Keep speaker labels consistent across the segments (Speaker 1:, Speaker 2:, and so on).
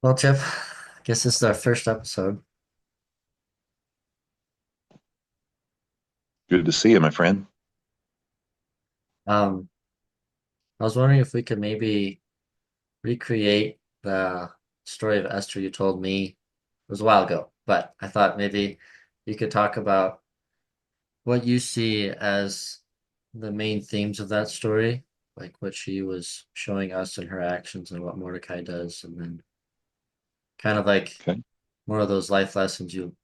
Speaker 1: Well, Chip, I guess this is our first episode.
Speaker 2: Good to see you, my friend.
Speaker 1: Um, I was wondering if we could maybe recreate the story of Esther you told me. It was a while ago, but I thought maybe you could talk about what you see as the main themes of that story, like what she was showing us in her actions and what Mordecai does, and then kind of like
Speaker 2: Okay.
Speaker 1: more of those life lessons you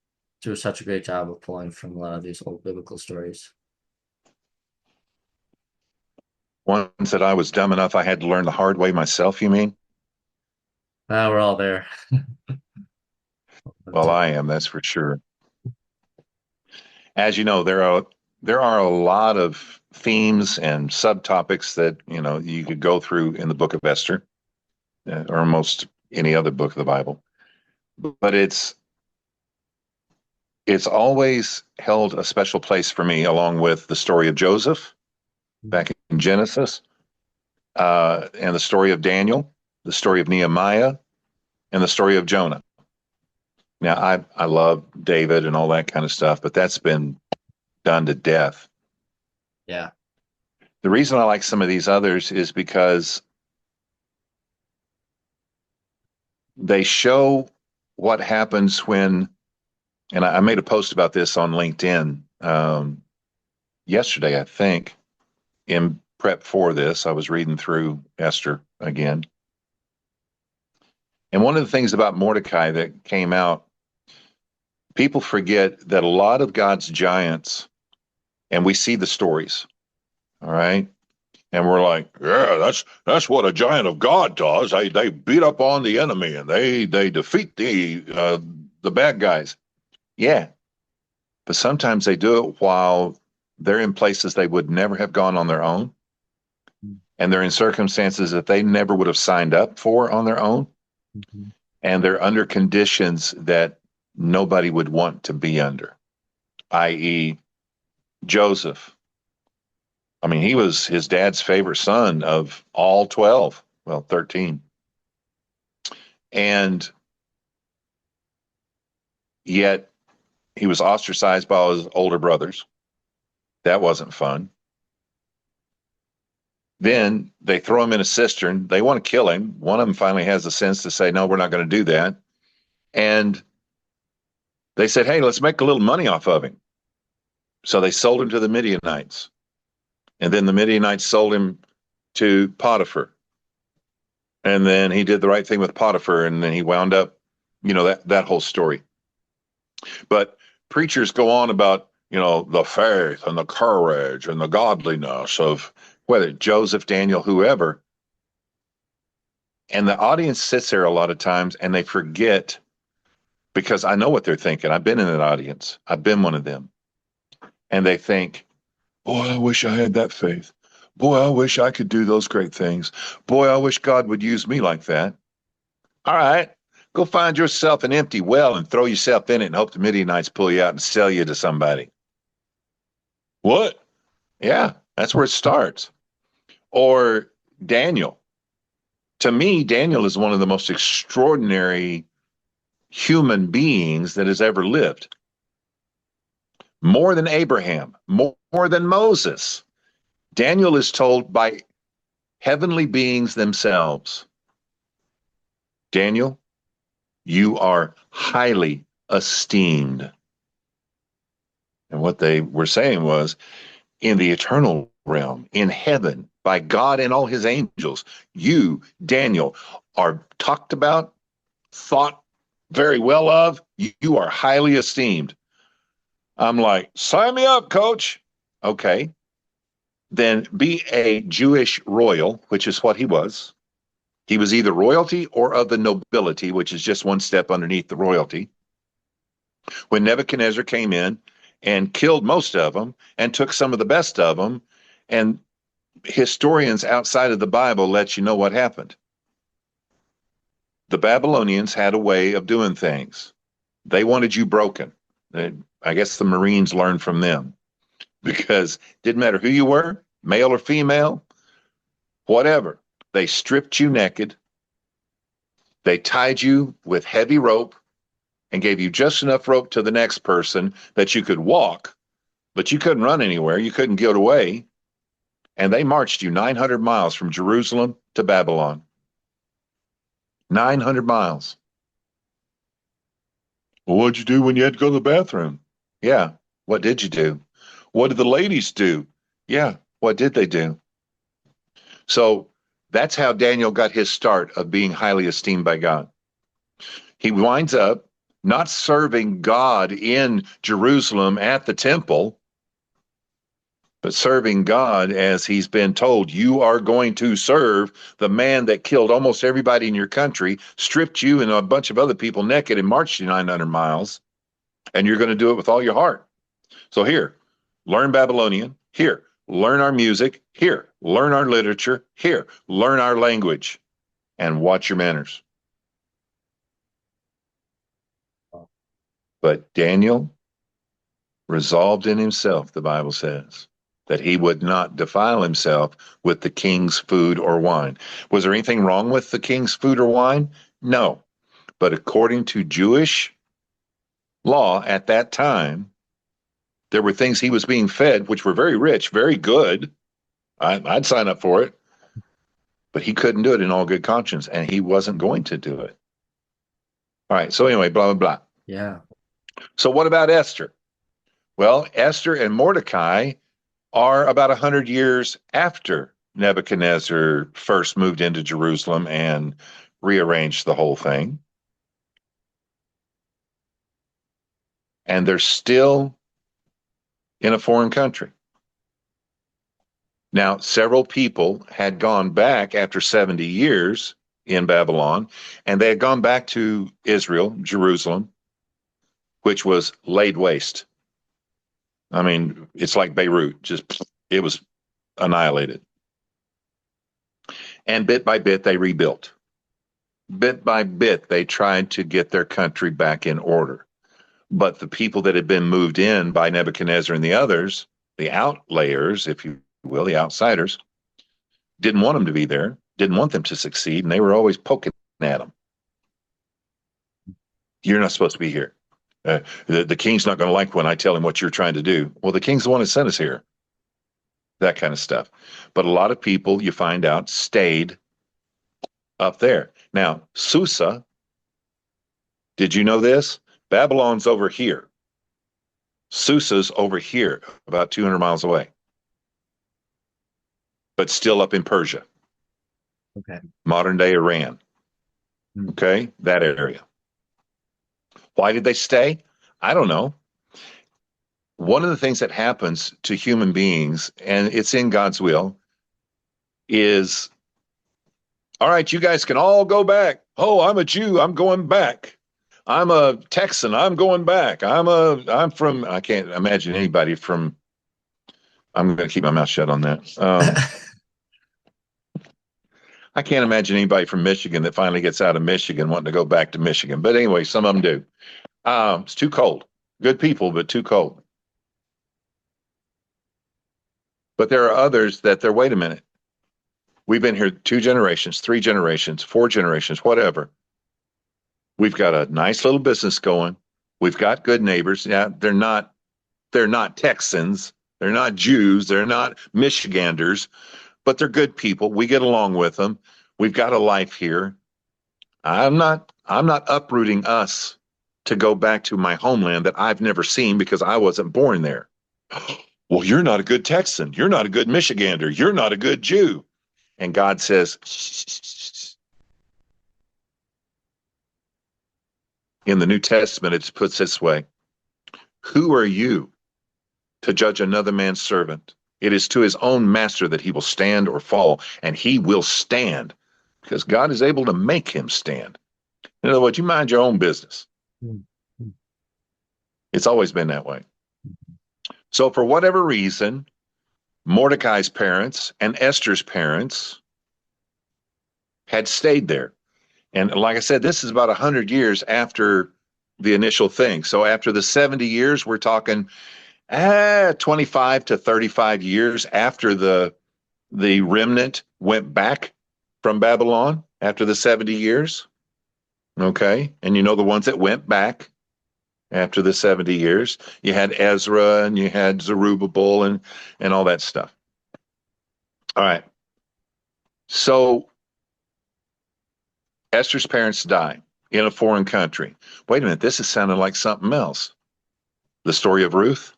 Speaker 1: do such a great job of pulling from a lot of these old biblical stories.
Speaker 2: Ones that I was dumb enough I had to learn the hard way myself, you mean?
Speaker 1: We're all there.
Speaker 2: Well, I am, that's for sure. As you know, there are a lot of themes and subtopics that, you could go through in the book of Esther, or almost any other book of the Bible. But it's always held a special place for me, along with the story of Joseph back in Genesis, and the story of Daniel, the story of Nehemiah, and the story of Jonah. Now, I love David and all that kind of stuff, but that's been done to death.
Speaker 1: Yeah.
Speaker 2: The reason I like some of these others is because they show what happens when, and I made a post about this on LinkedIn yesterday, I think, in prep for this. I was reading through Esther again. And one of the things about Mordecai that came out, people forget that a lot of God's giants, and we see the stories, all right? And we're like, yeah, that's what a giant of God does. They beat up on the enemy and they defeat the bad guys. Yeah, but sometimes they do it while they're in places they would never have gone on their own, and they're in circumstances that they never would have signed up for on their own,
Speaker 1: Mhm.
Speaker 2: and they're under conditions that nobody would want to be under, i.e., Joseph. I mean, he was his dad's favorite son of all 12, well, 13. And yet he was ostracized by his older brothers. That wasn't fun. Then they throw him in a cistern. They want to kill him. One of them finally has the sense to say, no, we're not going to do that. And they said, hey, let's make a little money off of him. So they sold him to the Midianites. And then the Midianites sold him to Potiphar. And then he did the right thing with Potiphar. And then he wound up, that whole story. But preachers go on about, the faith and the courage and the godliness of whether Joseph, Daniel, whoever. And the audience sits there a lot of times and they forget, because I know what they're thinking. I've been in that audience. I've been one of them. And they think, boy, I wish I had that faith. Boy, I wish I could do those great things. Boy, I wish God would use me like that. All right, go find yourself an empty well and throw yourself in it and hope the Midianites pull you out and sell you to somebody. What? Yeah, that's where it starts. Or Daniel. To me, Daniel is one of the most extraordinary human beings that has ever lived. More than Abraham, more than Moses. Daniel is told by heavenly beings themselves, Daniel, you are highly esteemed. And what they were saying was, in the eternal realm, in heaven, by God and all his angels, you, Daniel, are talked about, thought very well of. You are highly esteemed. I'm like, sign me up, coach. Okay. Then be a Jewish royal, which is what he was. He was either royalty or of the nobility, which is just one step underneath the royalty. When Nebuchadnezzar came in and killed most of them and took some of the best of them, and historians outside of the Bible let you know what happened. The Babylonians had a way of doing things. They wanted you broken. I guess the Marines learned from them, because it didn't matter who you were, male or female, whatever. They stripped you naked They tied you with heavy rope and gave you just enough rope to the next person that you could walk, but you couldn't run anywhere. You couldn't get away. And they marched you 900 miles from Jerusalem to Babylon. 900 miles. Well, what'd you do when you had to go to the bathroom? Yeah. What did you do? What did the ladies do? Yeah. What did they do? So that's how Daniel got his start of being highly esteemed by God. He winds up not serving God in Jerusalem at the temple, but serving God as he's been told, you are going to serve the man that killed almost everybody in your country, stripped you and a bunch of other people naked and marched you 900 miles, and you're going to do it with all your heart. So here, learn Babylonian. Here, learn our music. Here, learn our literature. Here, learn our language, and watch your manners. But Daniel resolved in himself, the Bible says, that he would not defile himself with the king's food or wine. Was there anything wrong with the king's food or wine? No. But according to Jewish law at that time, there were things he was being fed which were very rich, very good. I'd sign up for it. But he couldn't do it in all good conscience, and he wasn't going to do it. All right. So anyway, blah, blah, blah.
Speaker 1: Yeah.
Speaker 2: So what about Esther? Well, Esther and Mordecai are about 100 years after Nebuchadnezzar first moved into Jerusalem and rearranged the whole thing. And they're still in a foreign country. Now, several people had gone back after 70 years in Babylon, and they had gone back to Israel, Jerusalem, which was laid waste. I mean, it's like Beirut, just it was annihilated. And bit by bit, they rebuilt. Bit by bit, they tried to get their country back in order. But the people that had been moved in by Nebuchadnezzar and the others, the outlayers, if you will, the outsiders, didn't want them to be there, didn't want them to succeed, and they were always poking at them. You're not supposed to be here. The king's not going to like when I tell him what you're trying to do. Well, the king's the one that sent us here. That kind of stuff. But a lot of people, you find out, stayed up there. Now, Susa, did you know this? Babylon's over here. Susa's over here, about 200 miles away, but still up in Persia,
Speaker 1: Okay.
Speaker 2: modern day Iran. Okay, that area. Why did they stay? I don't know. One of the things that happens to human beings, and it's in God's will, is all right, you guys can all go back. Oh, I'm a Jew, I'm going back. I'm a Texan, I'm going back. I'm from, I can't imagine anybody from, I'm going to keep my mouth shut on that. I can't imagine anybody from Michigan that finally gets out of Michigan wanting to go back to Michigan. But anyway, some of them do. It's too cold. Good people, but too cold. But there are others that they're, wait a minute. We've been here 2 generations, 3 generations, 4 generations, whatever. We've got a nice little business going. We've got good neighbors. Yeah, they're not Texans. They're not Jews. They're not Michiganders, but they're good people. We get along with them. We've got a life here. I'm not uprooting us to go back to my homeland that I've never seen because I wasn't born there. Well, you're not a good Texan. You're not a good Michigander. You're not a good Jew. And God says, shh. In the New Testament, it puts this way. Who are you to judge another man's servant? It is to his own master that he will stand or fall, and he will stand because God is able to make him stand. In other words, you mind your own business. It's always been that way. So for whatever reason, Mordecai's parents and Esther's parents had stayed there. And like I said, this is about 100 years after the initial thing. So after the 70 years, we're talking 25 to 35 years after the remnant went back from Babylon after the 70 years. Okay. And you know the ones that went back after the 70 years. You had Ezra and you had Zerubbabel and all that stuff. All right. So Esther's parents die in a foreign country. Wait a minute, this is sounding like something else. The story of Ruth,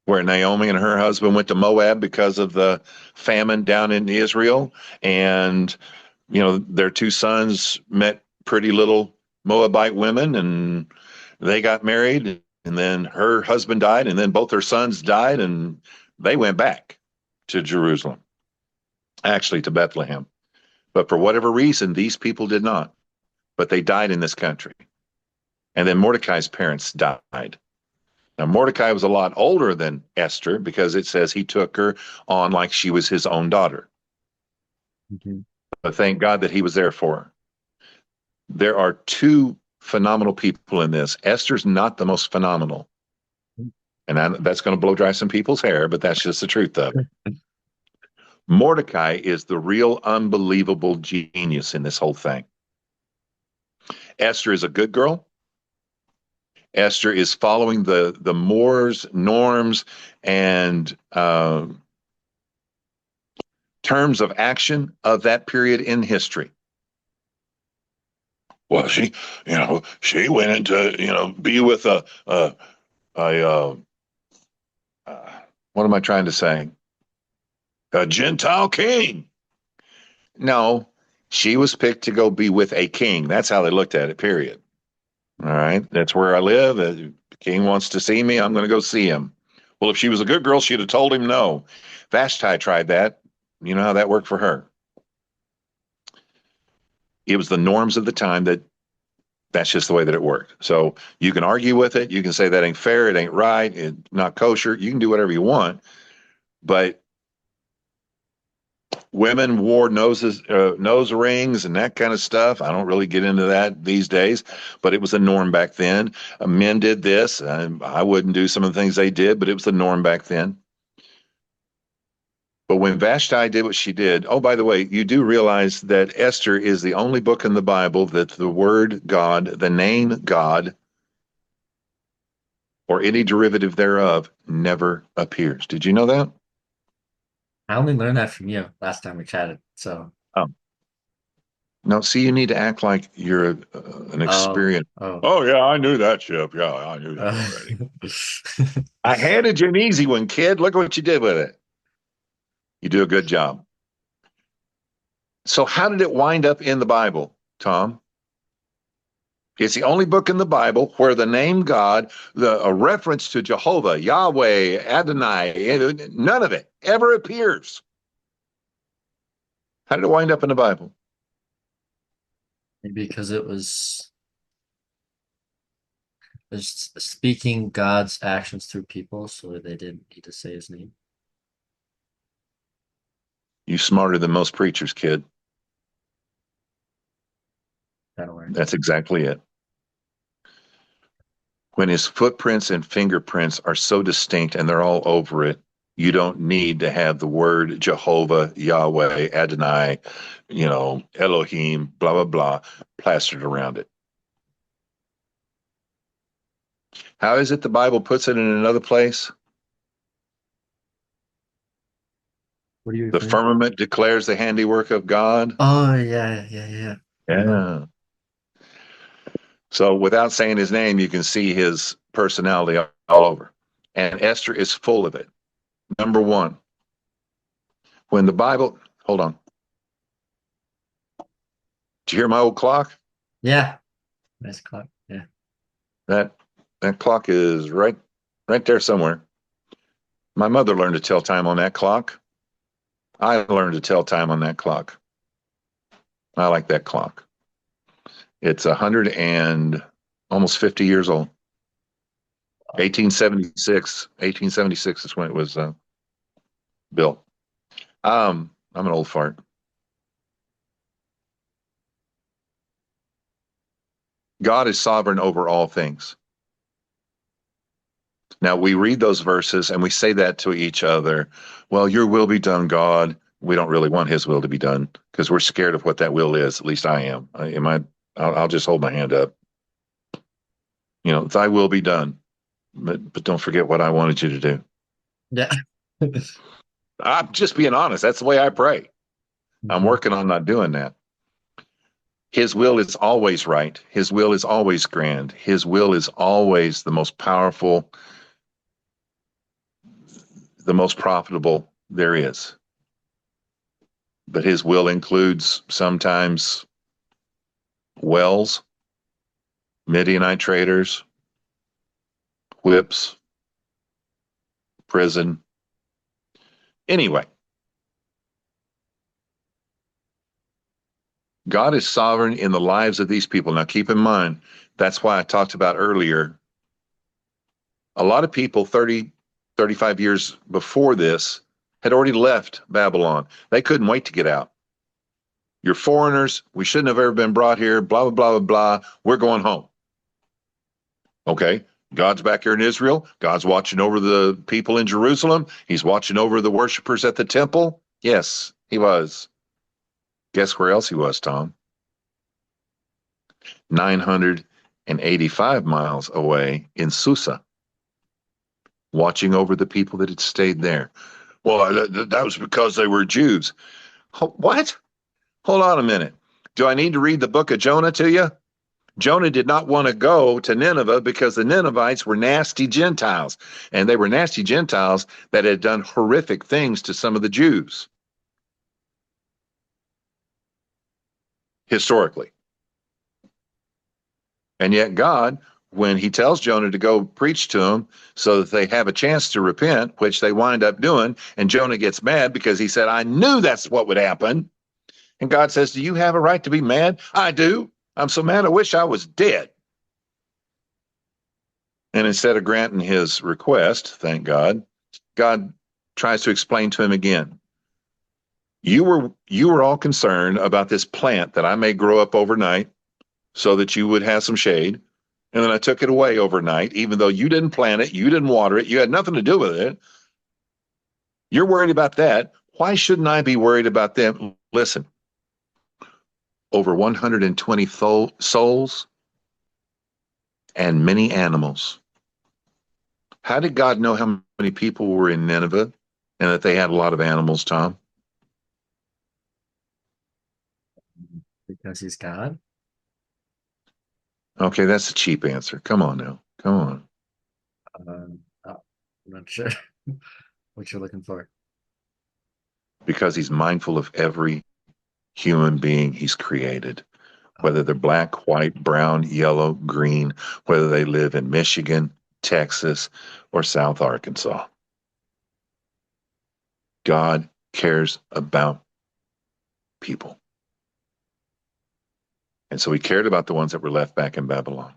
Speaker 2: where Naomi and her husband went to Moab because of the famine down in Israel. And, their two sons met pretty little Moabite women and they got married. And then her husband died. And then both her sons died. And they went back to Jerusalem, actually to Bethlehem. But for whatever reason, these people did not. But they died in this country. And then Mordecai's parents died. Now, Mordecai was a lot older than Esther because it says he took her on like she was his own daughter.
Speaker 1: Mhm.
Speaker 2: But thank God that he was there for her. There are two phenomenal people in this. Esther's not the most phenomenal. And that's going to blow dry some people's hair, but that's just the truth of it. Mordecai is the real unbelievable genius in this whole thing. Esther is a good girl. Esther is following the mores, norms, and terms of action of that period in history. Well, she went into, be with a what am I trying to say? A Gentile king. No, she was picked to go be with a king. That's how they looked at it, period. All right. That's where I live. The king wants to see me. I'm going to go see him. Well, if she was a good girl, she'd have told him no. Vashti tried that. You know how that worked for her. It was the norms of the time that's just the way that it worked. So you can argue with it. You can say that ain't fair. It ain't right. It's not kosher. You can do whatever you want. But women wore nose rings and that kind of stuff. I don't really get into that these days, but it was a norm back then. Men did this. I wouldn't do some of the things they did, but it was the norm back then. But when Vashti did what she did, oh, by the way, you do realize that Esther is the only book in the Bible that the word God, the name God, or any derivative thereof never appears. Did you know that?
Speaker 1: I only learned that from you last time we chatted. So,
Speaker 2: Oh, no. See, you need to act like you're an
Speaker 1: oh,
Speaker 2: experienced.
Speaker 1: oh,
Speaker 2: Oh yeah, I knew that, Chip. Yeah, I knew that
Speaker 1: uh,
Speaker 2: already. I handed you an easy one, kid. Look what you did with it. You do a good job. So, how did it wind up in the Bible, Tom? It's the only book in the Bible where the name God, a reference to Jehovah, Yahweh, Adonai, none of it ever appears. How did it wind up in the Bible?
Speaker 1: maybe because it was speaking God's actions through people, so they didn't need to say his name.
Speaker 2: You smarter than most preachers, kid.
Speaker 1: That'll work.
Speaker 2: That's exactly it. When his footprints and fingerprints are so distinct and they're all over it, you don't need to have the word Jehovah, Yahweh, Adonai, Elohim, blah, blah, blah, plastered around it. How is it the Bible puts it in another place?
Speaker 1: What are you
Speaker 2: The
Speaker 1: referring to?
Speaker 2: firmament declares the handiwork of God.
Speaker 1: Oh, yeah, yeah, yeah. Uh-huh.
Speaker 2: Yeah. So without saying his name, you can see his personality all over. And Esther is full of it. Number one, when the Bible, hold on. Did you hear my old clock?
Speaker 1: Yeah. Nice clock. Yeah.
Speaker 2: That that clock is right there somewhere. My mother learned to tell time on that clock. I learned to tell time on that clock. I like that clock. It's 100 and almost 50 years old. 1876 is when it was built. I'm an old fart. God is sovereign over all things. Now we read those verses and we say that to each other. Well, your will be done, God. we don't really want his will to be done because we're scared of what that will is. At least I am. I'll just hold my hand up. Thy will be done, but don't forget what I wanted you to do.
Speaker 1: Yeah.
Speaker 2: I'm just being honest. That's the way I pray. I'm
Speaker 1: Mhm.
Speaker 2: working on not doing that. His will is always right. His will is always grand. His will is always the most powerful, the most profitable there is. But his will includes sometimes wells, Midianite traders, whips, prison. Anyway, God is sovereign in the lives of these people. Now, keep in mind, that's why I talked about earlier. A lot of people 30, 35 years before this had already left Babylon. They couldn't wait to get out. You're foreigners. We shouldn't have ever been brought here. Blah, blah, blah, blah, blah. We're going home. Okay. God's back here in Israel. God's watching over the people in Jerusalem. He's watching over the worshipers at the temple. Yes, he was. Guess where else he was, Tom? 985 miles away in Susa, watching over the people that had stayed there. Well, that was because they were Jews. What? Hold on a minute. Do I need to read the book of Jonah to you? Jonah did not want to go to Nineveh because the Ninevites were nasty Gentiles, and they were nasty Gentiles that had done horrific things to some of the Jews historically. And yet, God, when he tells Jonah to go preach to them so that they have a chance to repent, which they wind up doing, and Jonah gets mad because he said, I knew that's what would happen. And God says, do you have a right to be mad? I do. I'm so mad I wish I was dead. And instead of granting his request, thank God, God tries to explain to him again. You were all concerned about this plant that I may grow up overnight so that you would have some shade. And then I took it away overnight, even though you didn't plant it, you didn't water it, you had nothing to do with it. You're worried about that. Why shouldn't I be worried about them? Listen, over 120 souls and many animals. How did God know how many people were in Nineveh and that they had a lot of animals, Tom?
Speaker 1: Because he's God.
Speaker 2: Okay, that's a cheap answer. Come on now. Come on.
Speaker 1: I'm not sure what you're looking for.
Speaker 2: Because he's mindful of every human being he's created, whether they're black, white, brown, yellow, green, whether they live in Michigan, Texas, or South Arkansas. God cares about people. And so he cared about the ones that were left back in Babylon.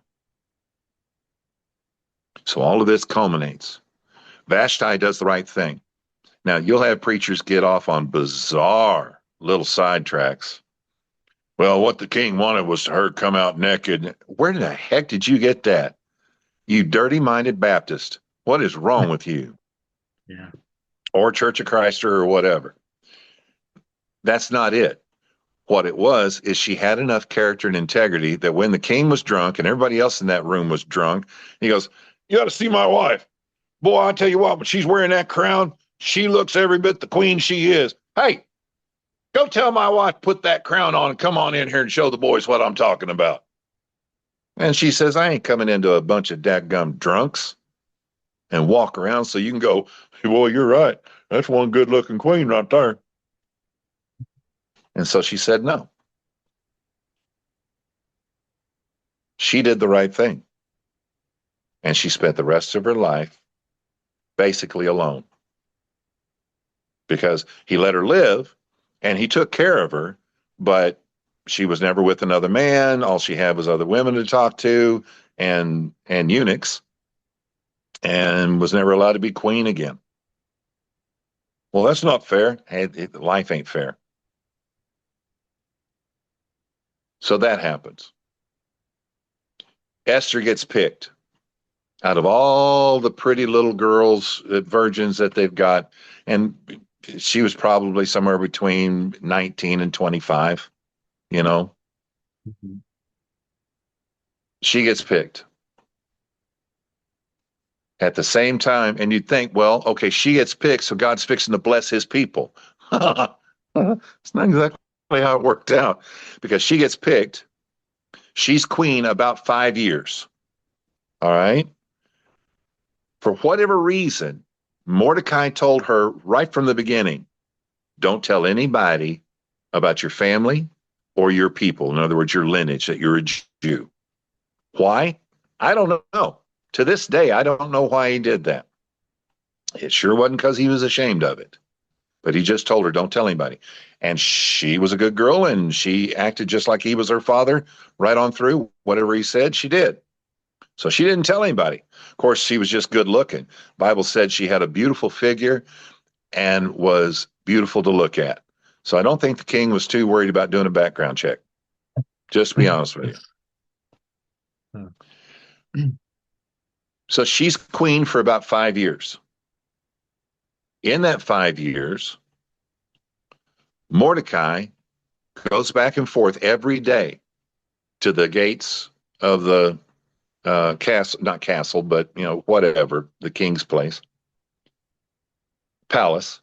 Speaker 2: So all of this culminates. Vashti does the right thing. Now, you'll have preachers get off on bizarre little sidetracks. Well, what the king wanted was her to come out naked. Where the heck did you get that? You dirty-minded Baptist. What is wrong with you?
Speaker 1: Yeah.
Speaker 2: Or Church of Christ or whatever. That's not it. What it was is she had enough character and integrity that when the king was drunk and everybody else in that room was drunk, he goes, you got to see my wife. Boy, I tell you what, when she's wearing that crown, she looks every bit the queen she is. Hey, go tell my wife, put that crown on and come on in here and show the boys what I'm talking about. And she says, I ain't coming into a bunch of dadgum drunks and walk around so you can go, boy, you're right. That's one good looking queen right there. And so she said no. She did the right thing. And she spent the rest of her life basically alone because he let her live and he took care of her, but she was never with another man. All she had was other women to talk to and eunuchs and was never allowed to be queen again. Well, that's not fair. Hey, life ain't fair. So that happens. Esther gets picked out of all the pretty little girls, virgins that they've got. And She was probably somewhere between 19 and 25, you know.
Speaker 1: Mhm.
Speaker 2: She gets picked at the same time, and you'd think, well, okay, she gets picked, so God's fixing to bless his people. It's not exactly how it worked out because she gets picked. She's queen about 5 years. All right. For whatever reason, Mordecai told her right from the beginning, don't tell anybody about your family or your people. In other words, your lineage, that you're a Jew. Why? I don't know. To this day, I don't know why he did that. It sure wasn't because he was ashamed of it, but he just told her, don't tell anybody. And she was a good girl and she acted just like he was her father right on through. Whatever he said, she did. So she didn't tell anybody. Of course, she was just good looking. Bible said she had a beautiful figure and was beautiful to look at. So I don't think the king was too worried about doing a background check. Just to be honest with you.
Speaker 1: Huh.
Speaker 2: So she's queen for about 5 years. In that 5 years, Mordecai goes back and forth every day to the gates of the castle, not castle, but whatever, the king's place, palace,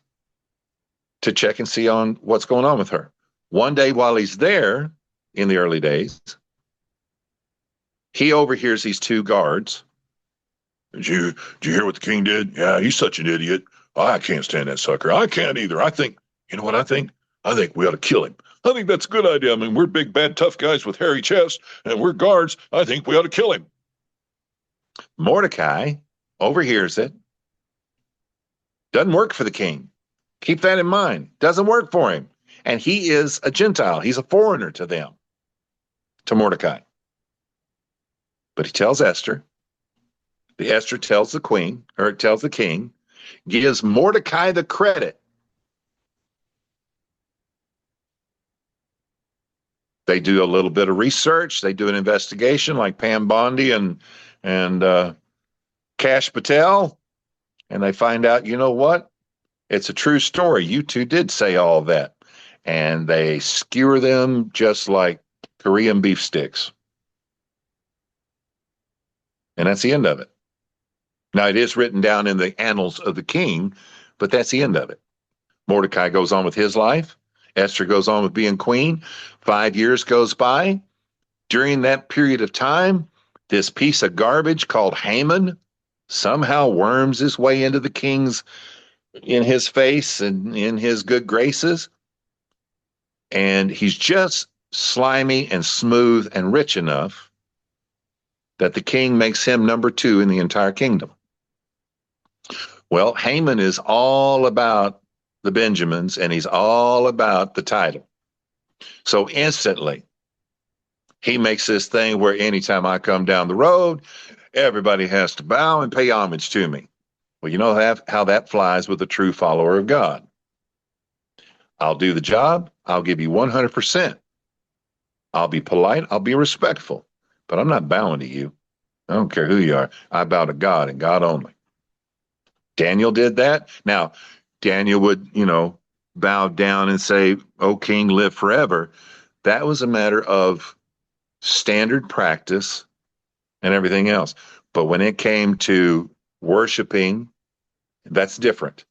Speaker 2: to check and see on what's going on with her. One day while he's there in the early days, he overhears these two guards. Did you hear what the king did? Yeah, he's such an idiot. I can't stand that sucker. I can't either. I think, you know what I think? I think we ought to kill him. I think that's a good idea. I mean, we're big, bad, tough guys with hairy chests, and we're guards. I think we ought to kill him. Mordecai overhears it. Doesn't work for the king. Keep that in mind. Doesn't work for him. And he is a Gentile. He's a foreigner to them, to Mordecai. But he tells Esther. The Esther tells the queen, or tells the king, gives Mordecai the credit. They do a little bit of research. They do an investigation like Pam Bondi and Cash Patel, and they find out, you know what? It's a true story. You two did say all that. And they skewer them just like Korean beef sticks. And that's the end of it. Now, it is written down in the annals of the king, but that's the end of it. Mordecai goes on with his life. Esther goes on with being queen. 5 years goes by. During that period of time, this piece of garbage called Haman somehow worms his way into the king's, in his face and in his good graces. And he's just slimy and smooth and rich enough that the king makes him number two in the entire kingdom. Well, Haman is all about the Benjamins and he's all about the title. So instantly, he makes this thing where anytime I come down the road, everybody has to bow and pay homage to me. Well, you know how that flies with a true follower of God. I'll do the job. I'll give you 100%. I'll be polite. I'll be respectful, but I'm not bowing to you. I don't care who you are. I bow to God and God only. Daniel did that. Now, Daniel would, bow down and say, "O King, live forever." That was a matter of standard practice and everything else. But when it came to worshiping, that's different.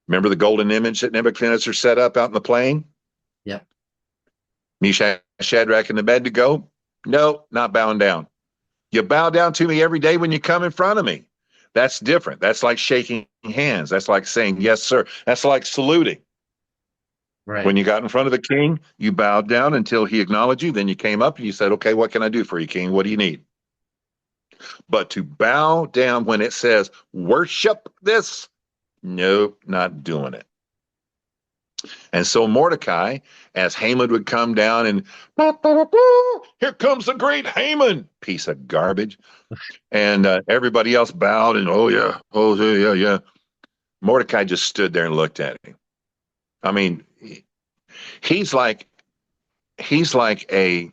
Speaker 2: Remember the golden image that Nebuchadnezzar set up out in the plain?
Speaker 1: Yep.
Speaker 2: Meshach, Shadrach, and Abednego? No, not bowing down. You bow down to me every day when you come in front of me. That's different. That's like shaking hands. That's like saying, yes, sir. That's like saluting. When
Speaker 1: Right.
Speaker 2: you got in front of the king, you bowed down until he acknowledged you. Then you came up and you said, okay, what can I do for you, king? What do you need? But to bow down when it says worship this, nope, not doing it. And so Mordecai, as Haman would come down and here comes the great Haman, piece of garbage. And everybody else bowed and, oh, yeah, yeah. Mordecai just stood there and looked at him. I mean, he's like he's like a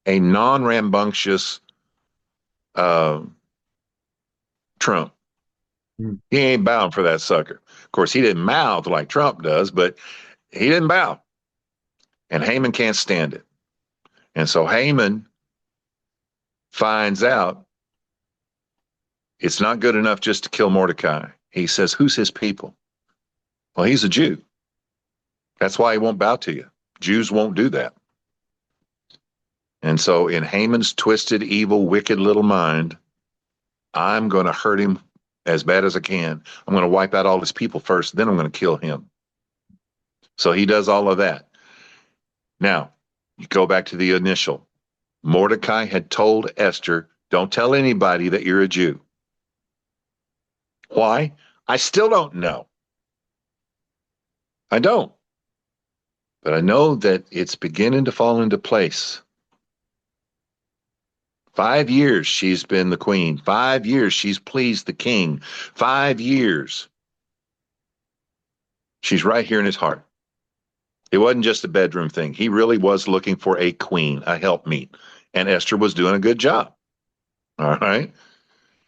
Speaker 2: non-rambunctious uh, Trump.
Speaker 1: Mm.
Speaker 2: He ain't bowing for that sucker. Of course, he didn't mouth like Trump does, but he didn't bow. And Haman can't stand it. And so Haman finds out it's not good enough just to kill Mordecai. He says, who's his people? Well, he's a Jew. That's why he won't bow to you. Jews won't do that. And so, in Haman's twisted, evil, wicked little mind, I'm going to hurt him as bad as I can. I'm going to wipe out all his people first, then I'm going to kill him. So he does all of that. Now, you go back to the initial. Mordecai had told Esther, don't tell anybody that you're a Jew. Why? I still don't know. I don't. But I know that it's beginning to fall into place. 5 years she's been the queen. 5 years she's pleased the king. 5 years she's right here in his heart. It wasn't just a bedroom thing. He really was looking for a queen, a helpmeet. And Esther was doing a good job. All right.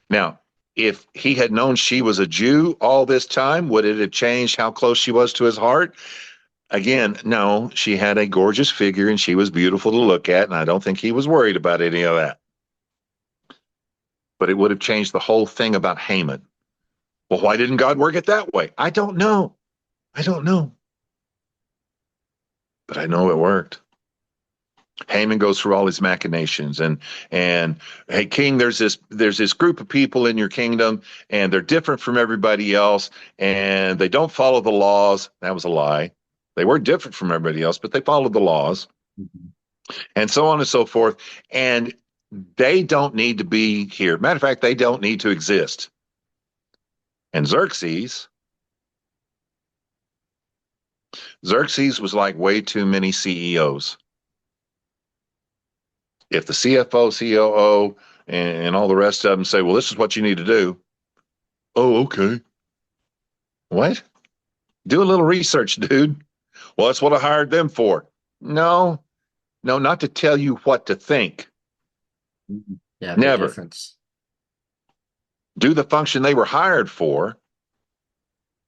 Speaker 2: Now, if he had known she was a Jew all this time, would it have changed how close she was to his heart? Again, no, she had a gorgeous figure and she was beautiful to look at. And I don't think he was worried about any of that. But it would have changed the whole thing about Haman. Well, why didn't God work it that way? I don't know. I don't know. But I know it worked. Haman goes through all his machinations and hey king, there's this group of people in your kingdom and they're different from everybody else and they don't follow the laws. That was a lie. They were different from everybody else, but they followed the laws
Speaker 1: Mhm.
Speaker 2: and so on and so forth. And they don't need to be here. Matter of fact, they don't need to exist. And Xerxes was like way too many CEOs. If the CFO, COO, and all the rest of them say, well, this is what you need to do. Oh, okay. What? Do a little research, dude. Well, that's what I hired them for. No, no, not to tell you what to think.
Speaker 1: Mhm. Yeah, big
Speaker 2: Never.
Speaker 1: difference.
Speaker 2: Do the function they were hired for,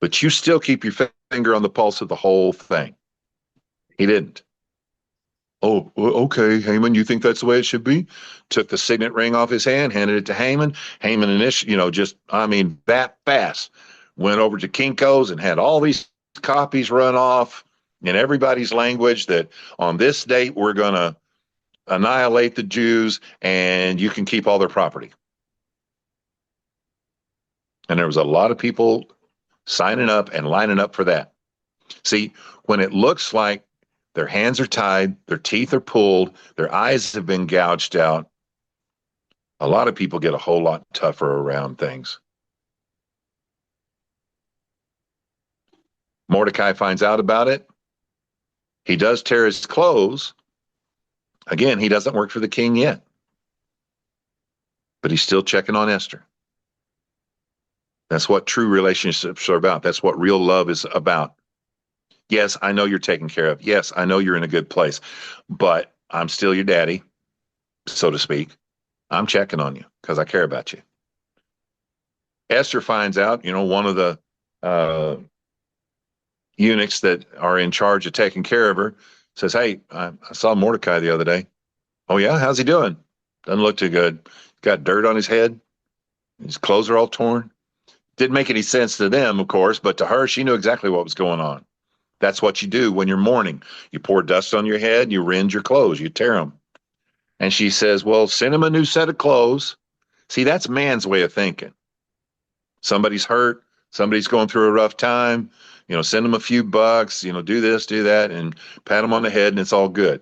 Speaker 2: but you still keep your finger on the pulse of the whole thing. He didn't. Oh, okay, Haman, you think that's the way it should be? Took the signet ring off his hand, handed it to Haman. Haman, just, I mean, that fast, went over to Kinko's and had all these copies run off in everybody's language that on this date, we're going to annihilate the Jews and you can keep all their property. And there was a lot of people signing up and lining up for that. See, when it looks like their hands are tied, their teeth are pulled, their eyes have been gouged out, a lot of people get a whole lot tougher around things. Mordecai finds out about it. He does tear his clothes. Again, he doesn't work for the king yet, but he's still checking on Esther. That's what true relationships are about. That's what real love is about. Yes, I know you're taken care of. Yes, I know you're in a good place, but I'm still your daddy, so to speak. I'm checking on you because I care about you. Esther finds out, one of the uh, eunuchs that are in charge of taking care of her says, hey, I saw Mordecai the other day. Oh, yeah? How's he doing? Doesn't look too good. Got dirt on his head. His clothes are all torn. Didn't make any sense to them, of course, but to her, she knew exactly what was going on. That's what you do when you're mourning. You pour dust on your head, you rend your clothes, you tear them. And she says, well, send him a new set of clothes. See, that's man's way of thinking. Somebody's hurt, somebody's going through a rough time, send them a few bucks, do this, do that, and pat them on the head, and it's all good.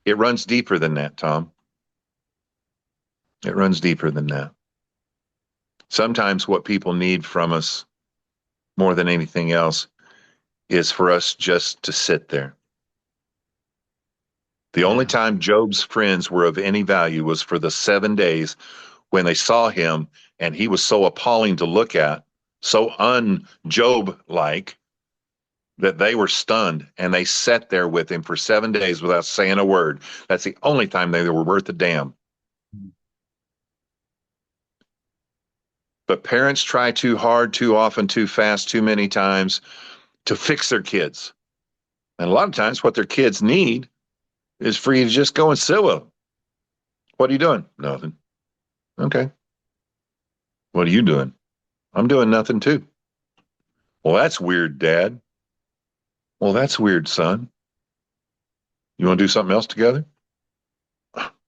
Speaker 2: It runs deeper than that, Tom. It runs deeper than that. Sometimes what people need from us more than anything else is for us just to sit there. The only
Speaker 1: Yeah.
Speaker 2: time Job's friends were of any value was for the 7 days when they saw him and he was so appalling to look at, so un-Job like, that they were stunned and they sat there with him for 7 days without saying a word. That's the only time they were worth a damn.
Speaker 1: Mhm.
Speaker 2: But parents try too hard, too often, too fast, too many times to fix their kids. And a lot of times, what their kids need is for you to just go and sit with them. What are you doing? Nothing. Okay. What are you doing? I'm doing nothing too. Well, that's weird, Dad. Well, that's weird, son. You want to do something else together?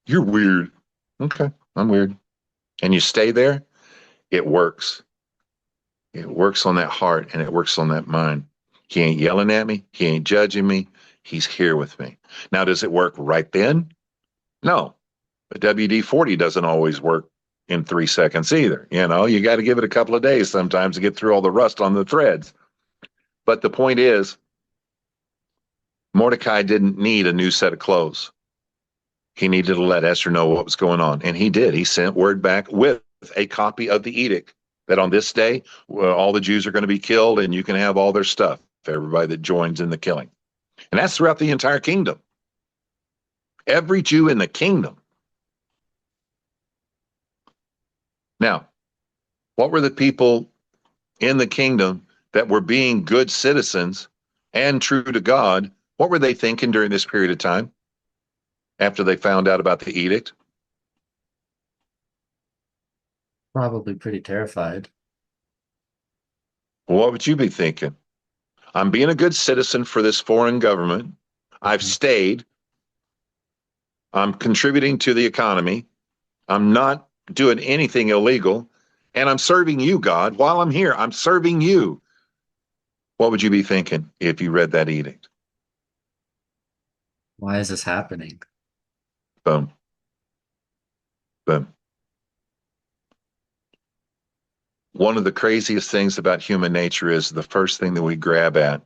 Speaker 2: You're weird. Okay, I'm weird. And you stay there, it works. It works on that heart and it works on that mind. He ain't yelling at me. He ain't judging me. He's here with me. Now, does it work right then? No. But WD-40 doesn't always work in 3 seconds either. You got to give it a couple of days sometimes to get through all the rust on the threads. But the point is, Mordecai didn't need a new set of clothes. He needed to let Esther know what was going on. And he did. He sent word back with a copy of the edict that on this day, all the Jews are going to be killed and you can have all their stuff, everybody that joins in the killing. And that's throughout the entire kingdom. Every Jew in the kingdom. Now, what were the people in the kingdom that were being good citizens and true to God? What were they thinking during this period of time after they found out about the edict?
Speaker 1: Probably pretty terrified.
Speaker 2: Well, what would you be thinking? I'm being a good citizen for this foreign government. I've
Speaker 1: Mhm.
Speaker 2: stayed. I'm contributing to the economy. I'm not doing anything illegal. And I'm serving you, God. While I'm here, I'm serving you. What would you be thinking if you read that edict?
Speaker 1: Why is this happening?
Speaker 2: Boom, boom. One of the craziest things about human nature is the first thing that we grab at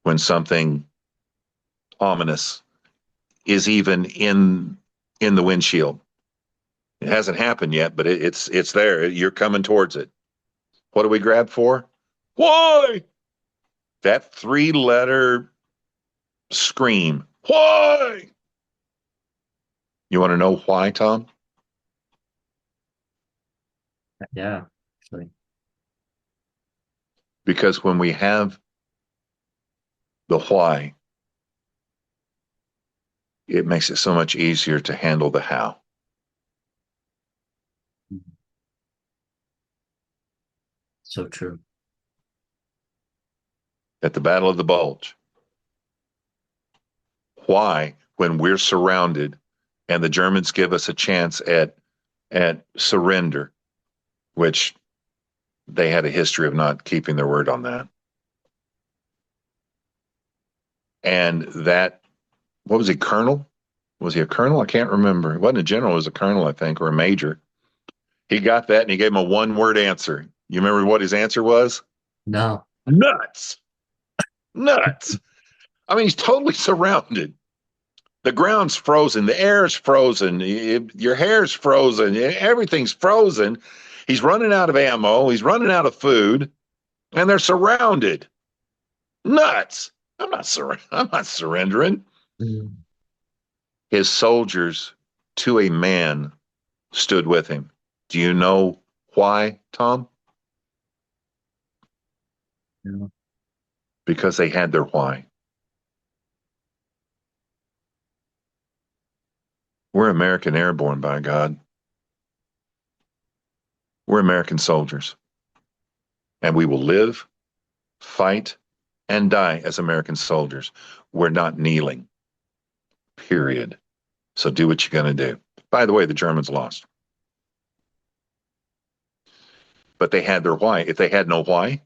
Speaker 2: when something ominous is even in the windshield. It hasn't happened yet, but it's there. You're coming towards it. What do we grab for? Why? That 3-letter scream. Why? You want to know why, Tom?
Speaker 1: Yeah, actually.
Speaker 2: Because when we have the why, it makes it so much easier to handle the how.
Speaker 1: Mhm. So true.
Speaker 2: At the Battle of the Bulge, why, when we're surrounded and the Germans give us a chance at surrender, which they had a history of not keeping their word on that. And that, what was he, colonel? Was he a colonel? I can't remember. He wasn't a general, he was a colonel, I think, or a major. He got that and he gave him a one-word answer. You remember what his answer was?
Speaker 1: No.
Speaker 2: Nuts. Nuts. I mean, he's totally surrounded. The ground's frozen. The air's frozen. Your hair's frozen. Everything's frozen. He's running out of ammo. He's running out of food. And they're surrounded. Nuts. I'm not surrendering.
Speaker 1: Mm.
Speaker 2: His soldiers, to a man, stood with him. Do you know why, Tom?
Speaker 1: No.
Speaker 2: Because they had their why. We're American airborne, by God. We're American soldiers. And we will live, fight, and die as American soldiers. We're not kneeling, period. So do what you're going to do. By the way, the Germans lost. But they had their why. If they had no why,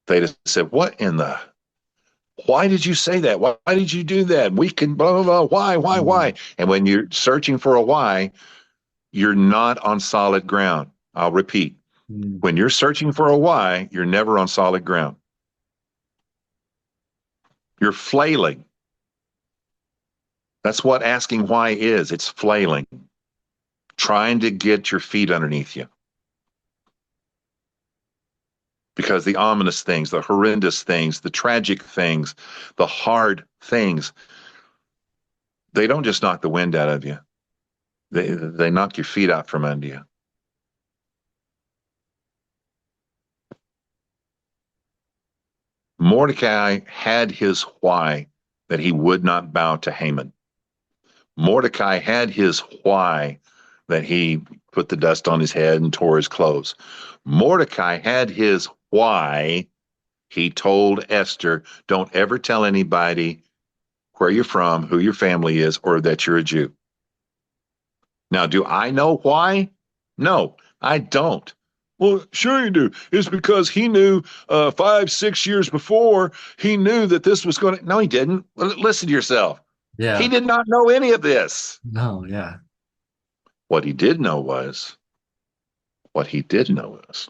Speaker 2: they'd have said, what in the why did you say that? Why did you do that? We can blah, blah, blah. Why?
Speaker 1: Mm.
Speaker 2: And when you're searching for a why, you're not on solid ground. I'll repeat.
Speaker 1: Mm.
Speaker 2: When you're searching for a why, you're never on solid ground. You're flailing. That's what asking why is. It's flailing, trying to get your feet underneath you. Because the ominous things, the horrendous things, the tragic things, the hard things, they don't just knock the wind out of you. They knock your feet out from under you. Mordecai had his why that he would not bow to Haman. Mordecai had his why that he put the dust on his head and tore his clothes. Mordecai had his why he told Esther, don't ever tell anybody where you're from, who your family is, or that you're a Jew. Now, do I know why? No, I don't. Well, sure you do. It's because he knew 5, 6 years before, he knew that this was going to. No, he didn't. Listen to yourself. He
Speaker 1: Yeah.
Speaker 2: did not know any of this.
Speaker 1: No, yeah.
Speaker 2: What he did know was, what he did know is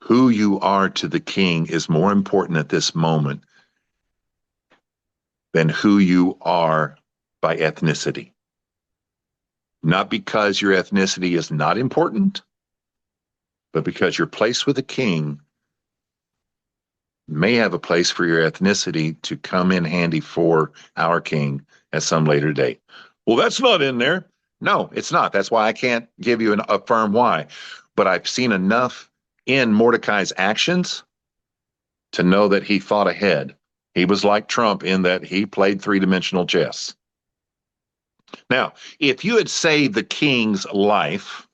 Speaker 2: who you are to the king is more important at this moment than who you are by ethnicity. Not because your ethnicity is not important, but because your place with the king may have a place for your ethnicity to come in handy for our king at some later date. Well, that's not in there. No, it's not. That's why I can't give you a firm why. But I've seen enough in Mordecai's actions to know that he thought ahead. He was like Trump in that he played three-dimensional chess. Now, if you had saved the king's life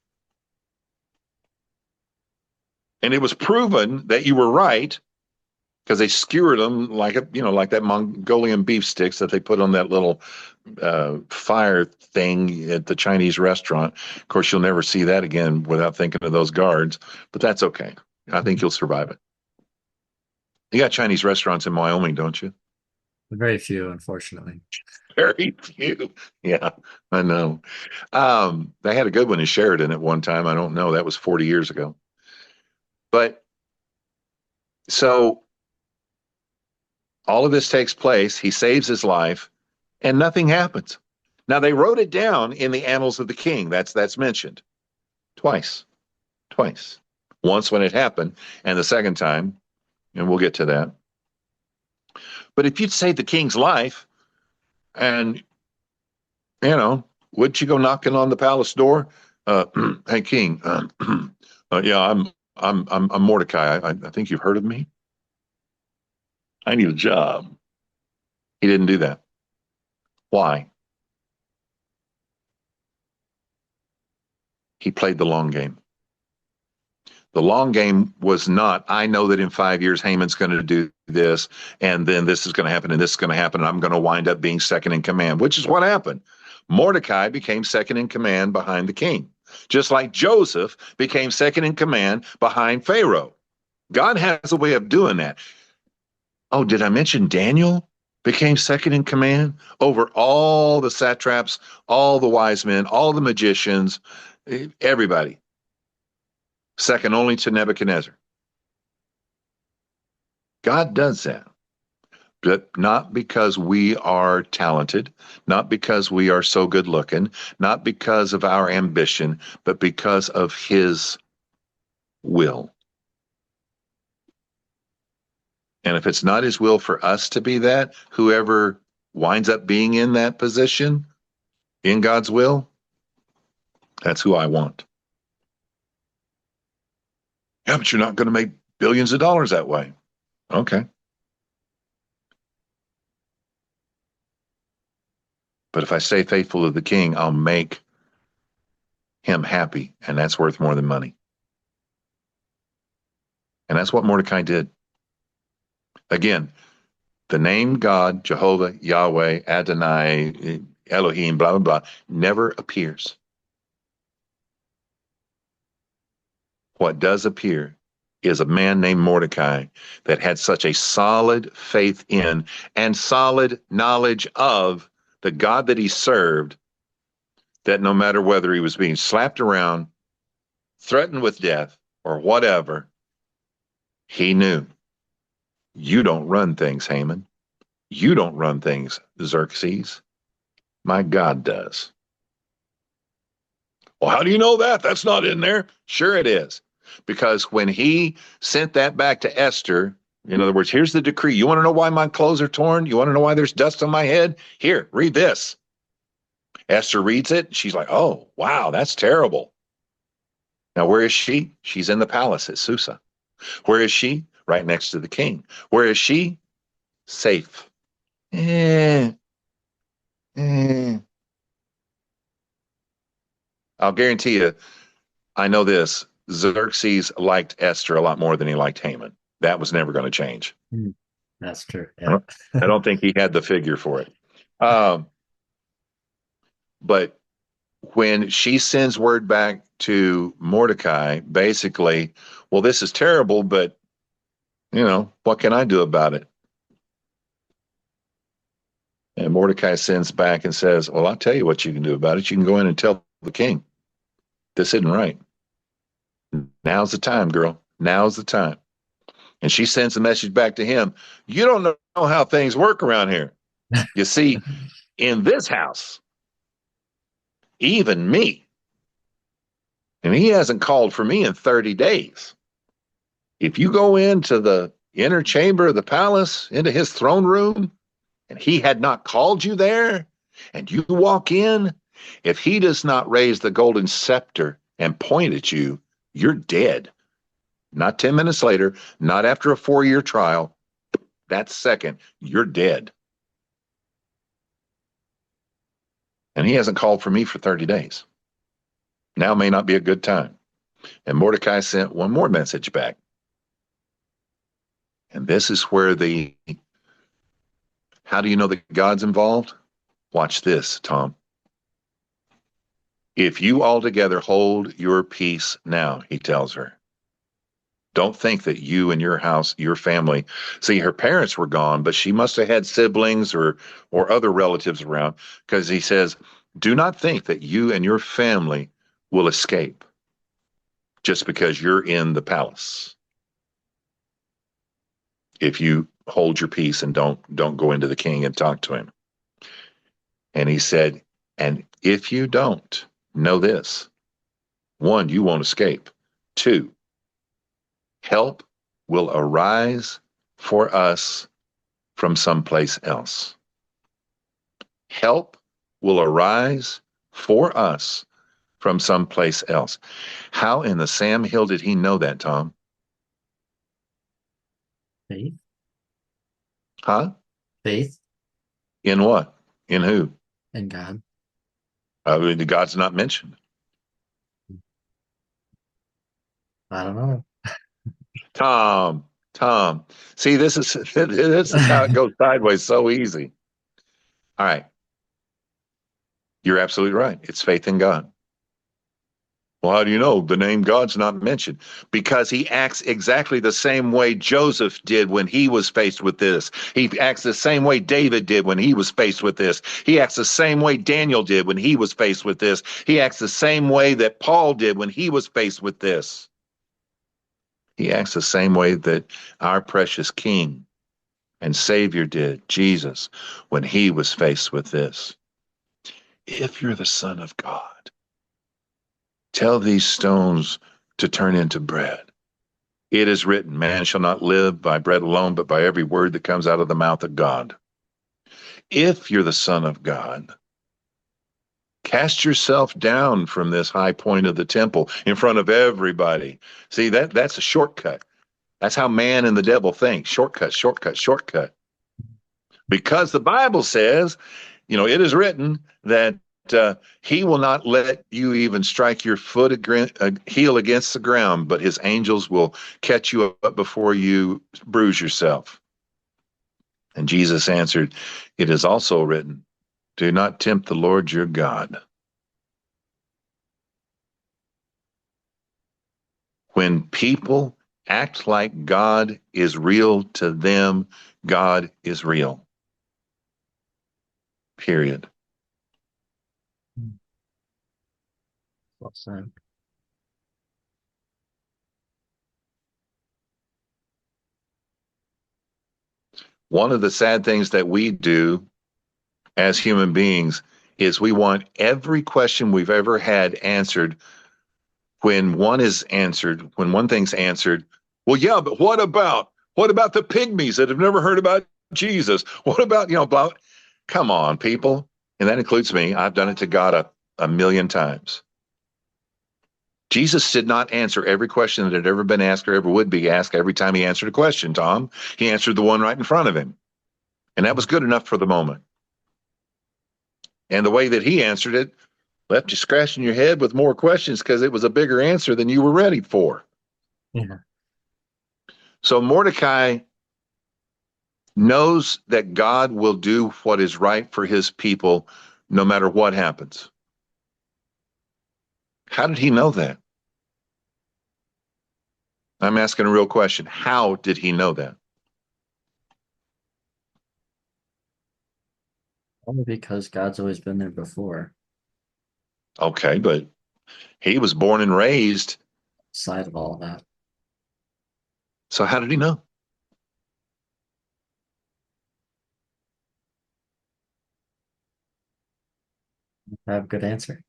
Speaker 2: and it was proven that you were right, because they skewered them like like that Mongolian beef sticks that they put on that little fire thing at the Chinese restaurant. Of course, you'll never see that again without thinking of those guards, but that's okay. I think you'll survive it. You got Chinese restaurants in Wyoming, don't you?
Speaker 1: Very few, unfortunately.
Speaker 2: Very few. Yeah, I know. They had a good one in Sheridan at one time. I don't know. That was 40 years ago. But so all of this takes place. He saves his life, and nothing happens. Now they wrote it down in the Annals of the King. That's mentioned twice, twice. Once when it happened, and the second time, and we'll get to that. But if you'd saved the king's life, and wouldn't you go knocking on the palace door? Hey, King. Yeah, I'm Mordecai. I think you've heard of me. I need a job. He didn't do that. Why? He played the long game. The long game was not, I know that in 5 years, Haman's going to do this, and then this is going to happen, and this is going to happen, and I'm going to wind up being second in command, which is what happened. Mordecai became second in command behind the king, just like Joseph became second in command behind Pharaoh. God has a way of doing that. Oh, did I mention Daniel became second in command over all the satraps, all the wise men, all the magicians, everybody? Second only to Nebuchadnezzar. God does that, but not because we are talented, not because we are so good looking, not because of our ambition, but because of his will. And if it's not his will for us to be that, whoever winds up being in that position in God's will, that's who I want. Yeah, but you're not going to make billions of dollars that way. Okay. But if I stay faithful to the king, I'll make him happy, and that's worth more than money. And that's what Mordecai did. Again, the name God, Jehovah, Yahweh, Adonai, Elohim, blah, blah, blah, never appears. What does appear is a man named Mordecai that had such a solid faith in and solid knowledge of the God that he served that no matter whether he was being slapped around, threatened with death, or whatever, he knew you don't run things, Haman. You don't run things, Xerxes. My God does. Well, how do you know that? That's not in there. Sure, it is. Because when he sent that back to Esther, in other words, here's the decree. You want to know why my clothes are torn? You want to know why there's dust on my head? Here, read this. Esther reads it. She's like, oh, wow, that's terrible. Now, where is she? She's in the palace at Susa. Where is she? Right next to the king. Where is she? Safe. Eh, eh. I'll guarantee you, I know this. Xerxes liked Esther a lot more than he liked Haman. That was never going to change.
Speaker 1: Hmm. That's true.
Speaker 2: I
Speaker 1: Yeah.
Speaker 2: don't, I don't think he had the figure for it. Um, but when she sends word back to Mordecai, basically, well, this is terrible, but what can I do about it? And Mordecai sends back and says, well, I'll tell you what you can do about it. You can go in and tell the king, this isn't right. Now's the time, girl. Now's the time. And she sends a message back to him. You don't know how things work around here. You see, in this house, even me, and he hasn't called for me in 30 days. If you go into the inner chamber of the palace, into his throne room, and he had not called you there, and you walk in, if he does not raise the golden scepter and point at you, you're dead. Not 10 minutes later, not after a 4-year trial. That second, you're dead. And he hasn't called for me for 30 days. Now may not be a good time. And Mordecai sent one more message back. And this is where how do you know that God's involved? Watch this, Tom. If you altogether hold your peace now, he tells her, don't think that you and your house, your family, see, her parents were gone, but she must have had siblings or other relatives around, because he says, do not think that you and your family will escape just because you're in the palace. If you hold your peace and don't go into the king and talk to him. And he said, and if you don't, know this. One, you won't escape. Two, help will arise for us from someplace else. Help will arise for us from someplace else. How in the Sam Hill did he know that, Tom?
Speaker 1: Faith.
Speaker 2: Huh?
Speaker 1: Faith
Speaker 2: In what? In who?
Speaker 1: in God.
Speaker 2: God's not mentioned.
Speaker 1: I don't know.
Speaker 2: Tom. See, this is how it goes sideways so easy. All right. You're absolutely right. It's faith in God. Well, how do you know the name God's not mentioned? Because he acts exactly the same way Joseph did when he was faced with this. He acts the same way David did when he was faced with this. He acts the same way Daniel did when he was faced with this. He acts the same way that Paul did when he was faced with this. He acts the same way that our precious King and Savior did, Jesus, when he was faced with this. If you're the Son of God, tell these stones to turn into bread. It is written, man shall not live by bread alone, but by every word that comes out of the mouth of God. If you're the Son of God, cast yourself down from this high point of the temple in front of everybody. See, that's a shortcut. That's how man and the devil think. Shortcut, shortcut, shortcut. Because the Bible says, it is written that he will not let you even strike your heel against the ground, but his angels will catch you up before you bruise yourself. And Jesus answered, it is also written, do not tempt the Lord your God. When people act like God is real to them, God is real. Period.
Speaker 1: Well said.
Speaker 2: One of the sad things that we do as human beings is we want every question we've ever had answered. When one thing's answered, well, yeah, but what about the pygmies that have never heard about Jesus? What about, blah? Come on, people. And that includes me. I've done it to God a million times. Jesus did not answer every question that had ever been asked or ever would be asked every time he answered a question, Tom. He answered the one right in front of him. And that was good enough for the moment. And the way that he answered it left you scratching your head with more questions because it was a bigger answer than you were ready for.
Speaker 1: Yeah.
Speaker 2: So Mordecai knows that God will do what is right for his people no matter what happens. How did he know that? I'm asking a real question. How did he know that?
Speaker 1: Only because God's always been there before,
Speaker 2: Okay, but he was born and raised.
Speaker 1: side of all of that.
Speaker 2: So how did he know?
Speaker 1: I have a good answer.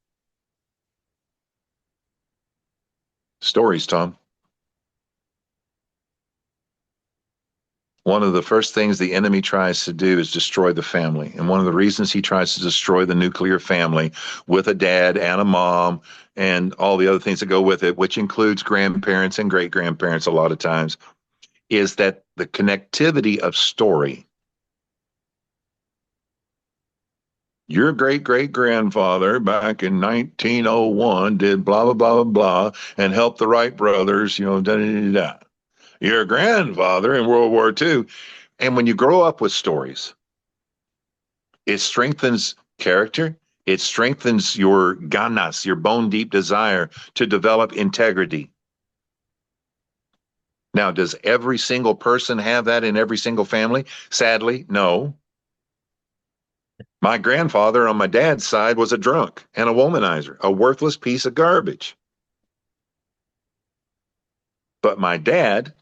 Speaker 2: Stories, Tom. One of the first things the enemy tries to do is destroy the family. And one of the reasons he tries to destroy the nuclear family with a dad and a mom and all the other things that go with it, which includes grandparents and great grandparents a lot of times, is that the connectivity of story. Your great great grandfather back in 1901 did blah, blah, blah, blah, blah, and helped the Wright brothers, da, da, da, da. Your grandfather in World War II. And when you grow up with stories, it strengthens character. It strengthens your ganas, your bone deep desire to develop integrity. Now, does every single person have that in every single family? Sadly, no. My grandfather on my dad's side was a drunk and a womanizer, a worthless piece of garbage. But my dad,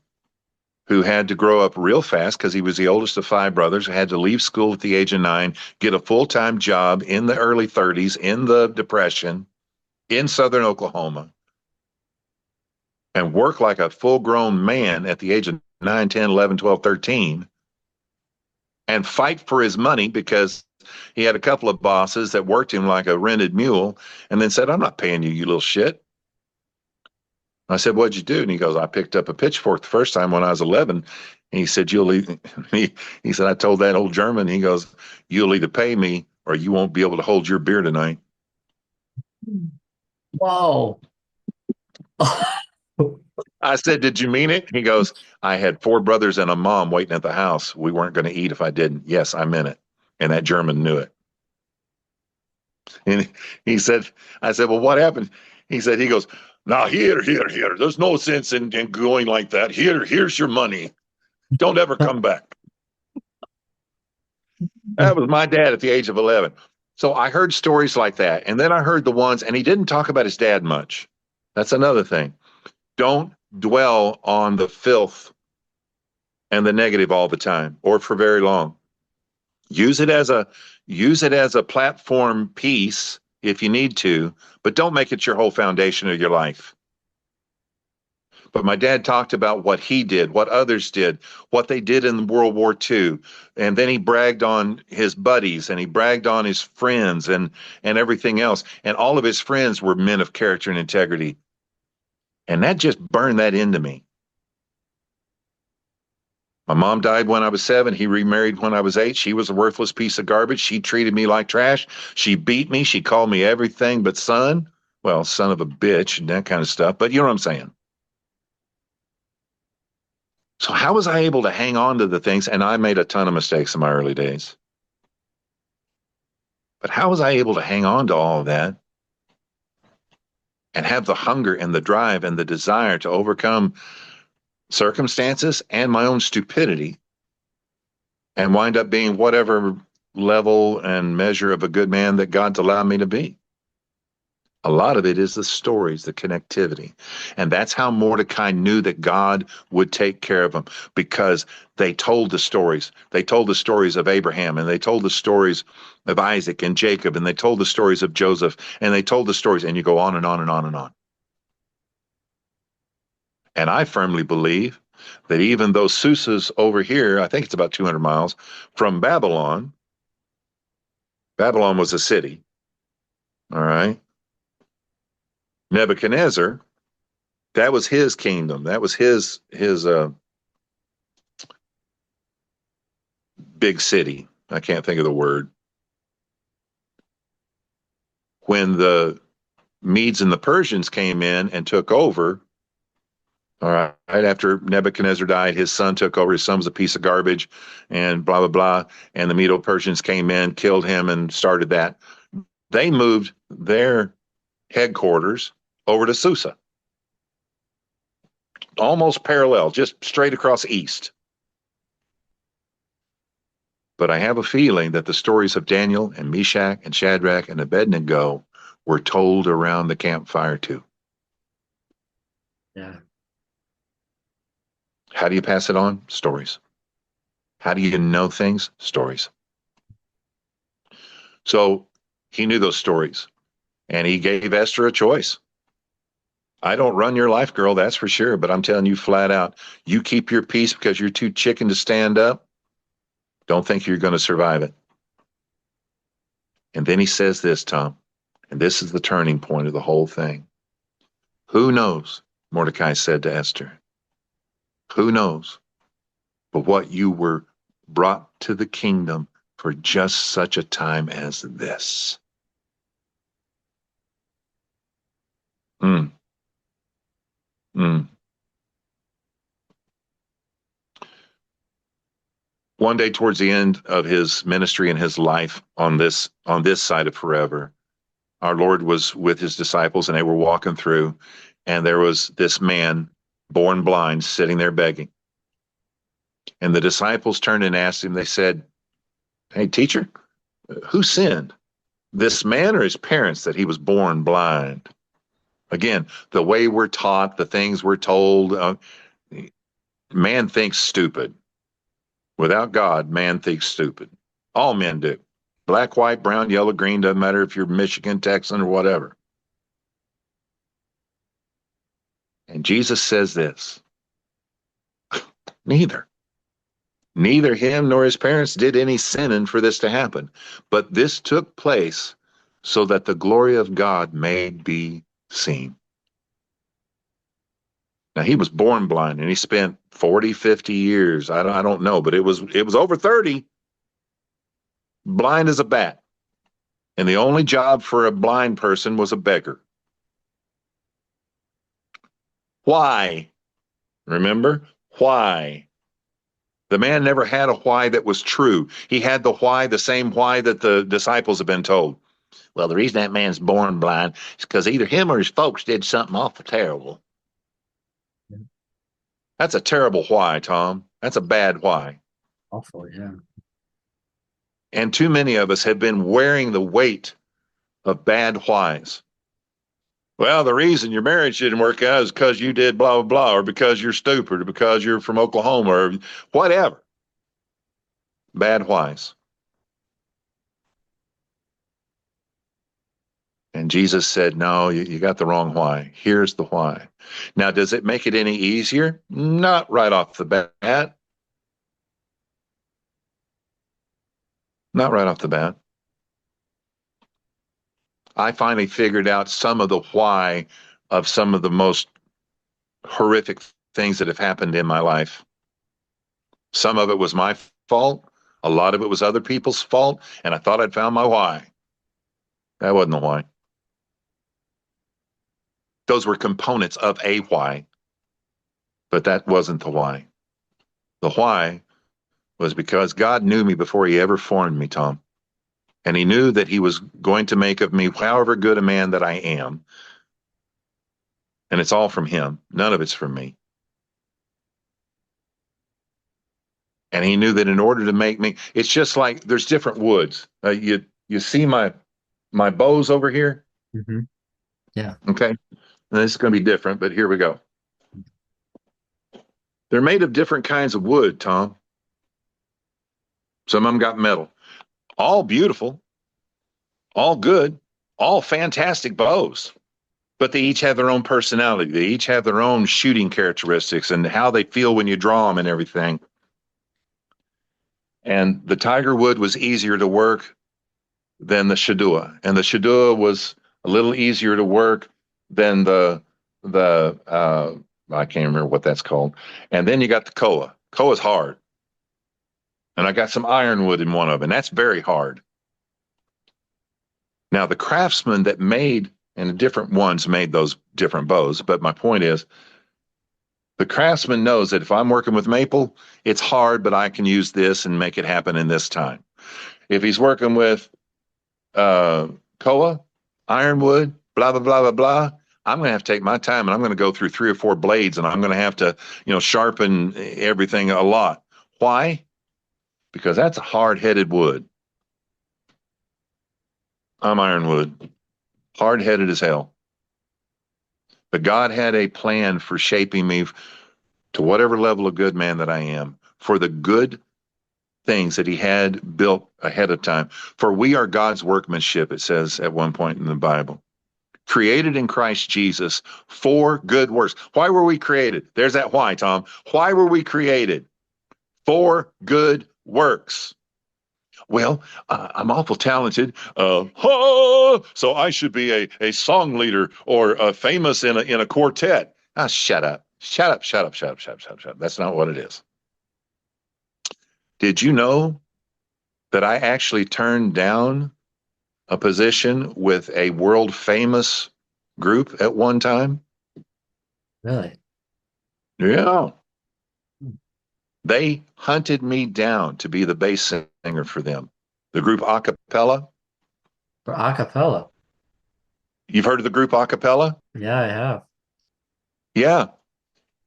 Speaker 2: who had to grow up real fast because he was the oldest of five brothers, had to leave school at the age of 9, get a full time job in the early 30s in the Depression in southern Oklahoma, and work like a full grown man at the age of 9, 10, 11, 12, 13, and fight for his money because he had a couple of bosses that worked him like a rented mule and then said, I'm not paying you, you little shit. I said, what'd you do? And he goes, I picked up a pitchfork the first time when I was 11. And he said, he said, I told that old German, he goes, you'll either pay me or you won't be able to hold your beer tonight.
Speaker 1: Whoa.
Speaker 2: I said, did you mean it? He goes, I had 4 brothers and a mom waiting at the house. We weren't going to eat if I didn't. Yes, I meant it. And that German knew it. And he said, I said, well, what happened? He goes, now here. There's no sense in going like that. Here's your money. Don't ever come back. That was my dad at the age of 11. So I heard stories like that. And then I heard the ones, and he didn't talk about his dad much. That's another thing. Don't dwell on the filth and the negative all the time or for very long. Use it as a platform piece if you need to, but don't make it your whole foundation of your life. But my dad talked about what he did, what others did, what they did in World War II. And then he bragged on his buddies and he bragged on his friends and everything else. And all of his friends were men of character and integrity. And that just burned that into me. My mom died when I was 7. He remarried when I was 8. She was a worthless piece of garbage. She treated me like trash. She beat me. She called me everything but son. Well, son of a bitch and that kind of stuff. But you know what I'm saying? So how was I able to hang on to the things? And I made a ton of mistakes in my early days. But how was I able to hang on to all of that and have the hunger and the drive and the desire to overcome circumstances and my own stupidity and wind up being whatever level and measure of a good man that God's allowed me to be? A lot of it is the stories, the connectivity. And that's how Mordecai knew that God would take care of him because they told the stories. They told the stories of Abraham and they told the stories of Isaac and Jacob and they told the stories of Joseph and they told the stories, and you go on and on and on and on. And I firmly believe that even though Susa's over here, I think it's about 200 miles from Babylon, Babylon was a city, all right? Nebuchadnezzar That was his kingdom. That was his big city. I can't think of the word. When the Medes and the Persians came in and took over, all right, right after Nebuchadnezzar died, his son took over. His son was a piece of garbage, and blah blah blah. And the Medo Persians came in, killed him, and started that. They moved their headquarters over to Susa, almost parallel, just straight across east. But I have a feeling that the stories of Daniel and Meshach and Shadrach and Abednego were told around the campfire too.
Speaker 1: Yeah.
Speaker 2: How do you pass it on? Stories. How do you know things? Stories. So he knew those stories and he gave Esther a choice. I don't run your life, girl, that's for sure. But I'm telling you flat out, you keep your peace because you're too chicken to stand up. Don't think you're going to survive it. And then he says this, Tom, and this is the turning point of the whole thing. Who knows, Mordecai said to Esther, who knows but what you were brought to the kingdom for just such a time as this? Mm, mm. One day towards the end of his ministry and his life on this side of forever, our Lord was with his disciples and they were walking through, and there was this man born blind sitting there begging. And the disciples turned and asked him, they said, "Hey, teacher, who sinned, this man or his parents, that he was born blind?" Again, the way we're taught, the things we're told, man thinks stupid. Without God, man thinks stupid. All men do. Black, white, brown, yellow, green, doesn't matter if you're Michigan, Texan, or whatever. And Jesus says this, neither. Neither him nor his parents did any sinning for this to happen. But this took place so that the glory of God may be seen. Now he was born blind and he spent 40, 50 years. I don't know, but it was over 30, blind as a bat. And the only job for a blind person was a beggar. Why? Remember? Why? The man never had a why that was true. He had the why, the same why that the disciples have been told. Well, the reason that man's born blind is because either him or his folks did something awful terrible.
Speaker 1: Yeah.
Speaker 2: That's a terrible why, Tom. That's a bad why.
Speaker 1: Awful. Yeah.
Speaker 2: And too many of us have been wearing the weight of bad whys. Well, the reason your marriage didn't work out is because you did blah, blah, blah, or because you're stupid, or because you're from Oklahoma, or whatever. Bad whys. And Jesus said, no, you got the wrong why. Here's the why. Now, does it make it any easier? Not right off the bat. Not right off the bat. I finally figured out some of the why of some of the most horrific things that have happened in my life. Some of it was my fault. A lot of it was other people's fault. And I thought I'd found my why. That wasn't the why. Those were components of a why, but that wasn't the why. The why was because God knew me before he ever formed me, Tom. And he knew that he was going to make of me however good a man that I am. And it's all from him. None of it's from me. And he knew that in order to make me, it's just like there's different woods. You see my bows over here?
Speaker 1: Hmm. Yeah.
Speaker 2: Okay. And this is going to be different, but here we go. They're made of different kinds of wood, Tom. Some of them got metal. All beautiful, all good, all fantastic bows. But they each have their own personality. They each have their own shooting characteristics and how they feel when you draw them and everything. And the tiger wood was easier to work than the shadua. And the shadua was a little easier to work than the I can't remember what that's called. And then you got the koa. Koa's hard. And I got some ironwood in one of them. And that's very hard. Now the craftsmen that made and the different ones made those different bows. But my point is the craftsman knows that if I'm working with maple, it's hard, but I can use this and make it happen in this time. If he's working with uh, koa, ironwood, blah blah blah blah blah. I'm going to have to take my time, and I'm going to go through 3 or 4 blades, and I'm going to have to, sharpen everything a lot. Why? Because that's a hard-headed wood. I'm ironwood, hard-headed as hell. But God had a plan for shaping me to whatever level of good man that I am, for the good things that He had built ahead of time. For we are God's workmanship, it says at one point in the Bible, created in Christ Jesus for good works. Why were we created? There's that why, Tom. Why were we created? For good works. Well, I'm awful talented, so I should be a song leader or famous in a quartet. Ah, shut up. Shut up, shut up, shut up, shut up, shut up, shut up. That's not what it is. Did you know that I actually turned down a position with a world famous group at one time?
Speaker 1: Really?
Speaker 2: Yeah.
Speaker 1: Hmm.
Speaker 2: They hunted me down to be the bass singer for them. The group Acapella.
Speaker 1: For acapella.
Speaker 2: You've heard of the group Acapella?
Speaker 1: Yeah, I have.
Speaker 2: Yeah.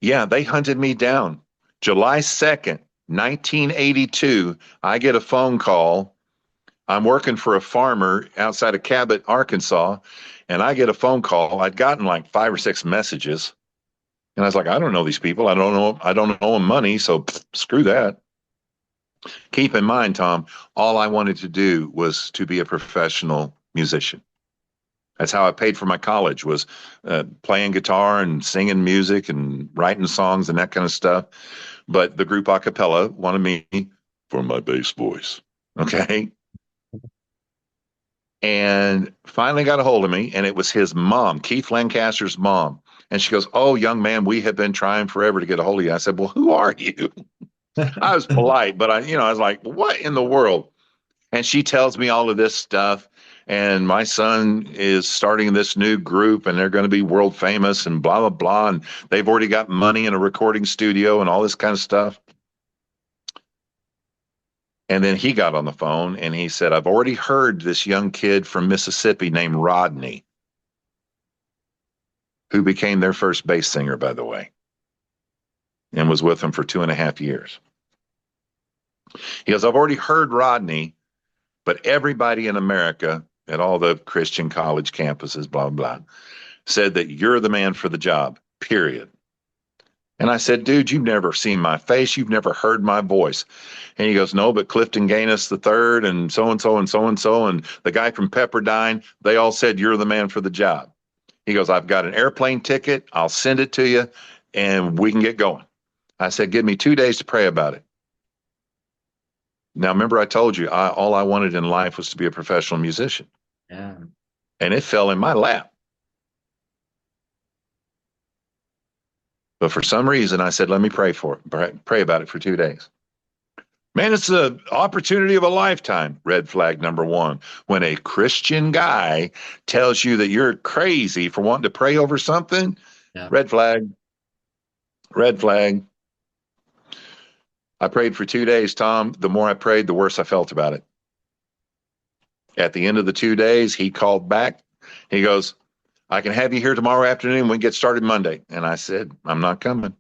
Speaker 2: Yeah. They hunted me down. July 2nd, 1982, I get a phone call. I'm working for a farmer outside of Cabot, Arkansas, and I get a phone call. I'd gotten like 5 or 6 messages. And I was like, I don't know these people. I don't owe them money. So screw that. Keep in mind, Tom, all I wanted to do was to be a professional musician. That's how I paid for my college was playing guitar and singing music and writing songs and that kind of stuff. But the group a cappella wanted me for my bass voice. Okay. And finally got a hold of me, and it was his mom, Keith Lancaster's mom. And she goes, "Oh, young man, we have been trying forever to get a hold of you." I said, "Well, who are you?" I was polite, but I was like, "What in the world?" And she tells me all of this stuff. And my son is starting this new group and they're going to be world famous and blah, blah, blah. And they've already got money in a recording studio and all this kind of stuff. And then he got on the phone and he said, "I've already heard this young kid from Mississippi named Rodney, who became their first bass singer, by the way, and was with them for 2.5 years." He goes, "I've already heard Rodney, but everybody in America at all the Christian college campuses, blah, blah, said that you're the man for the job, period." And I said, "Dude, you've never seen my face. You've never heard my voice." And he goes, "No, but Clifton Gaines the third and so and so and so and so and the guy from Pepperdine, they all said you're the man for the job." He goes, "I've got an airplane ticket. I'll send it to you and we can get going." I said, "Give me 2 days to pray about it." Now, remember, I told you all I wanted in life was to be a professional musician,
Speaker 1: Yeah.
Speaker 2: and it fell in my lap. But for some reason, I said, "Let me pray for it, pray about it for 2 days." Man, it's the opportunity of a lifetime. Red flag number one. When a Christian guy tells you that you're crazy for wanting to pray over something,
Speaker 1: Yeah.
Speaker 2: red flag, red flag. I prayed for 2 days, Tom. The more I prayed, the worse I felt about it. At the end of the 2 days, he called back. He goes, "I can have you here tomorrow afternoon. We can get started Monday." And I said, "I'm not coming."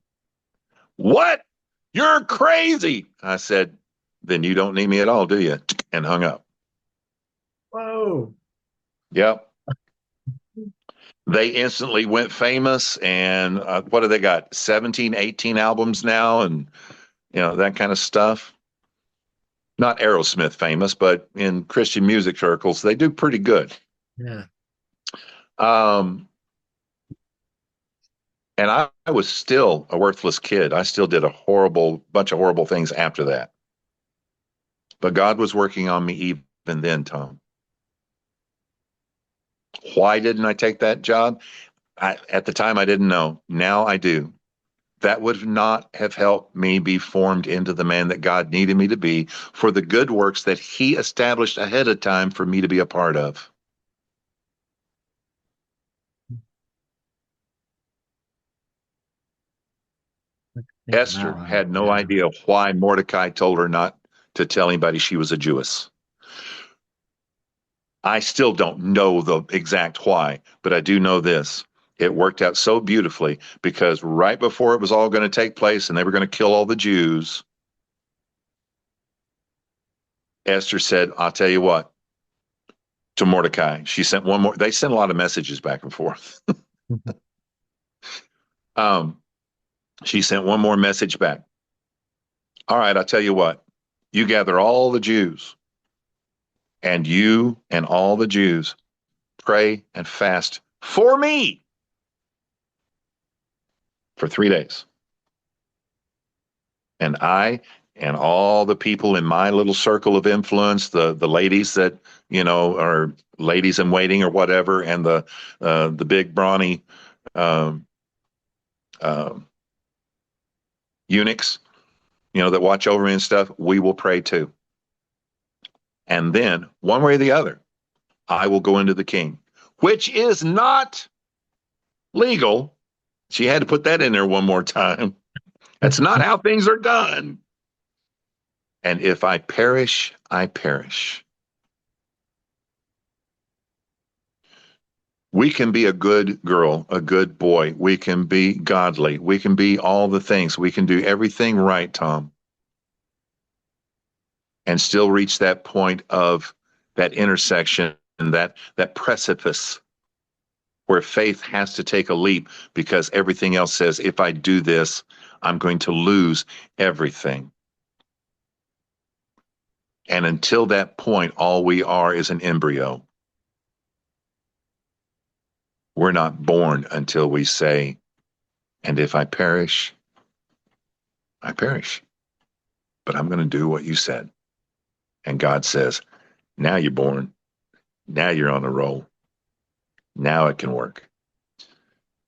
Speaker 2: "What? You're crazy." I said, "Then you don't need me at all, do you?" And hung up.
Speaker 1: Whoa.
Speaker 2: Yep. They instantly went famous. And what do they got? 17, 18 albums now and, that kind of stuff. Not Aerosmith famous, but in Christian music circles, they do pretty good.
Speaker 1: Yeah.
Speaker 2: Um, and I was still a worthless kid. I still did a horrible bunch of horrible things after that. But God was working on me even then, Tom. Why didn't I take that job? At the time, I didn't know. Now I do. That would not have helped me be formed into the man that God needed me to be for the good works that He established ahead of time for me to be a part of.
Speaker 1: Think on that
Speaker 2: Esther
Speaker 1: one.
Speaker 2: had no
Speaker 1: Yeah.
Speaker 2: idea why Mordecai told her not to tell anybody she was a Jewess. I still don't know the exact why, but I do know this. It worked out so beautifully because right before it was all going to take place and they were going to kill all the Jews, Esther said, I'll tell you what, to Mordecai. She sent one more, they sent a lot of messages back and forth. Um, she sent one more message back. All right, I'll tell you what, you gather all the Jews and you and all the Jews pray and fast for me for 3 days. And I and all the people in my little circle of influence, the ladies that are ladies in waiting or whatever, and the big brawny um, uh, eunuchs, that watch over me and stuff, we will pray too. And then one way or the other, I will go into the king, which is not legal. She had to put that in there one more time. That's not how things are done. And if I perish, I perish. We can be a good girl, a good boy. We can be godly. We can be all the things. We can do everything right, Tom, and still reach that point of that intersection and that precipice where faith has to take a leap because everything else says, if I do this, I'm going to lose everything. And until that point, all we are is an embryo. We're not born until we say, and if I perish, I perish. But I'm going to do what you said. And God says, now you're born. Now you're on a roll. Now it can work.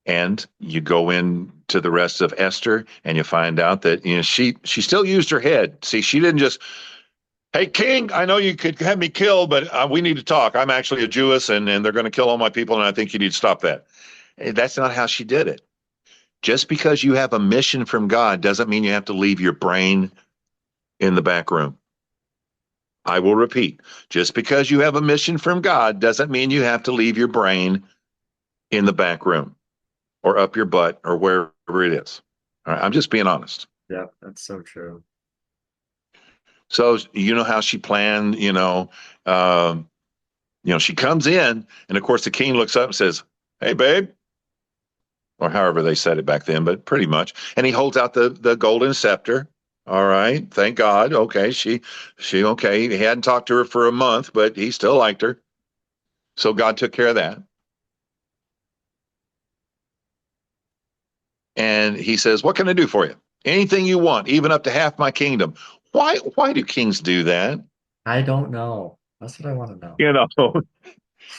Speaker 2: And you go into the rest of Esther and you find out that she still used her head. See, she didn't just, hey, King, I know you could have me killed, but we need to talk. I'm actually a Jewess and they're going to kill all my people. And I think you need to stop that. That's not how she did it. Just because you have a mission from God doesn't mean you have to leave your brain in the back room. I will repeat, just because you have a mission from God doesn't mean you have to leave your brain in the back room or up your butt or wherever it is. All right, I'm just being honest.
Speaker 1: Yeah, that's so true.
Speaker 2: So you know how she planned, she comes in, and of course the king looks up and says, "Hey, babe," or however they said it back then, but pretty much. And he holds out the golden scepter. All right, thank God. Okay, she okay. He hadn't talked to her for a month, but he still liked her. So God took care of that. And he says, "What can I do for you? Anything you want, even up to half my kingdom." Why do kings do that?
Speaker 1: I don't know. That's what I want to know.
Speaker 2: You know,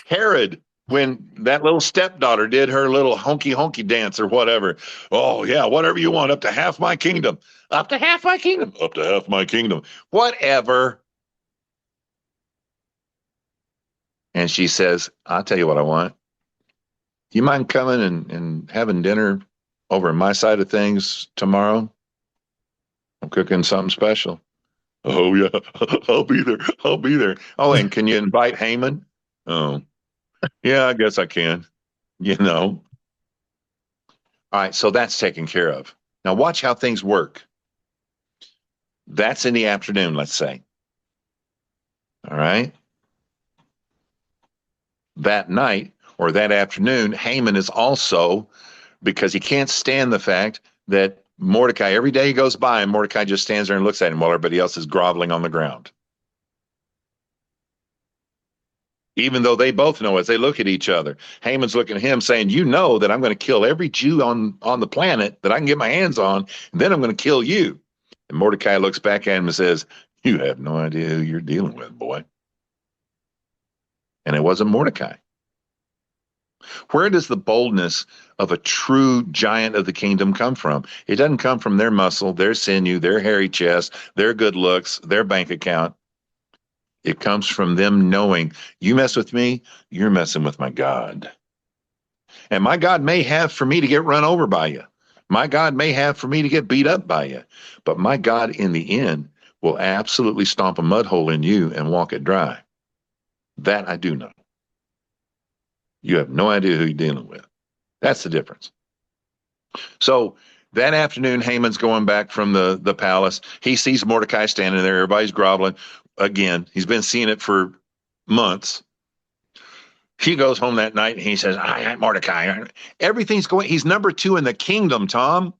Speaker 2: Herod, when that little stepdaughter did her little honky honky dance or whatever. Oh yeah, whatever you want, up to half my kingdom. Up to half my kingdom. Up to half my kingdom. Whatever. And she says, I'll tell you what I want. You mind coming and having dinner over on my side of things tomorrow? I'm cooking something special. Oh yeah, I'll be there. I'll be there. Oh, and can you invite Haman? Oh, yeah, I guess I can. You know. All right, so that's taken care of. Now watch how things work. That's in the afternoon, let's say. All right. That night or that afternoon, Haman is also, because he can't stand the fact that Mordecai, every day he goes by and Mordecai just stands there and looks at him while everybody else is groveling on the ground. Even though they both know as they look at each other, Haman's looking at him saying, you know that I'm going to kill every Jew on the planet that I can get my hands on, and then I'm going to kill you. And Mordecai looks back at him and says, you have no idea who you're dealing with, boy. And it wasn't Mordecai. Where does the boldness of a true giant of the kingdom come from? It doesn't come from their muscle, their sinew, their hairy chest, their good looks, their bank account. It comes from them knowing you mess with me, you're messing with my God. And my God may have for me to get run over by you. My God may have for me to get beat up by you. But my God, in the end, will absolutely stomp a mud hole in you and walk it dry. That I do know. You have no idea who you're dealing with. That's the difference. So that afternoon, Haman's going back from the palace. He sees Mordecai standing there. Everybody's groveling. Again, he's been seeing it for months. He goes home that night and he says, I Mordecai. Everything's going, he's number two in the kingdom, Tom.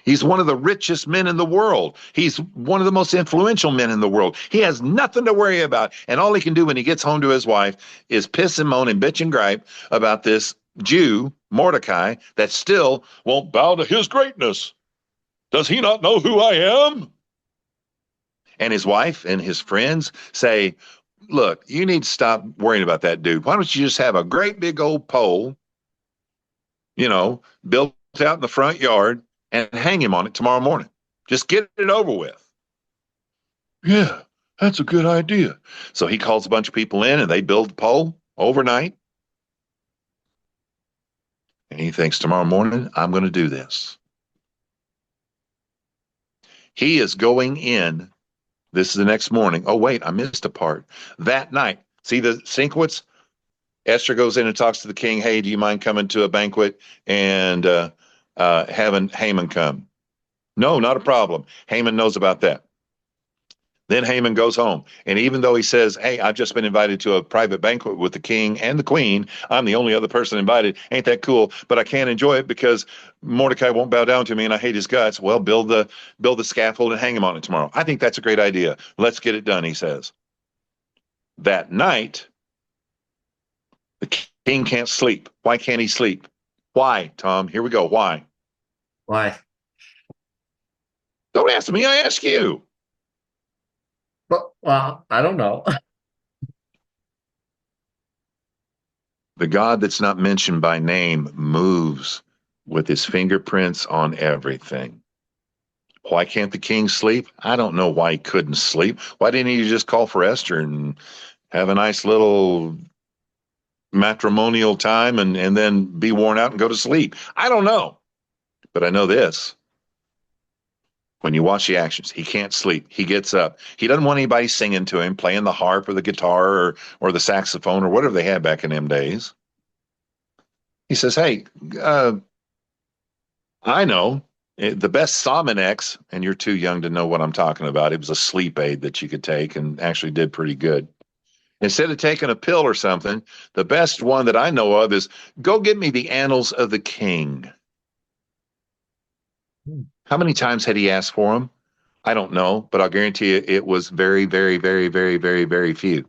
Speaker 2: He's one of the richest men in the world. He's one of the most influential men in the world. He has nothing to worry about. And all he can do when he gets home to his wife is piss and moan and bitch and gripe about this Jew, Mordecai, that still won't bow to his greatness. Does he not know who I am? And his wife and his friends say, look, you need to stop worrying about that dude. Why don't you just have a great big old pole, built out in the front yard and hang him on it tomorrow morning? Just get it over with. Yeah, that's a good idea. So he calls a bunch of people in and they build the pole overnight. And he thinks, tomorrow morning, I'm going to do this. He is going in. This is the next morning. Oh, wait, I missed a part. That night, see the sequence? Esther goes in and talks to the king. Hey, do you mind coming to a banquet and having Haman come? No, not a problem. Haman knows about that. Then Haman goes home. And even though he says, hey, I've just been invited to a private banquet with the king and the queen, I'm the only other person invited. Ain't that cool? But I can't enjoy it because Mordecai won't bow down to me and I hate his guts. Well, build the scaffold and hang him on it tomorrow. I think that's a great idea. Let's get it done, he says. That night, the king can't sleep. Why can't he sleep? Why, Tom? Here we go. Why?
Speaker 1: Why?
Speaker 2: Don't ask me, I ask you.
Speaker 1: Well, I don't know.
Speaker 2: The God that's not mentioned by name moves with his fingerprints on everything. Why can't the king sleep? I don't know why he couldn't sleep. Why didn't he just call for Esther and have a nice little matrimonial time and then be worn out and go to sleep? I don't know. But I know this. When you watch the actions, he can't sleep. He gets up. He doesn't want anybody singing to him, playing the harp or the guitar or the saxophone or whatever they had back in them days. He says, hey, I know the best Sominex, and you're too young to know what I'm talking about. It was a sleep aid that you could take and actually did pretty good. Instead of taking a pill or something, the best one that I know of is go get me the Annals of the King. How many times had he asked for them? I don't know, but I'll guarantee you it was very, very, very, very, very, very few.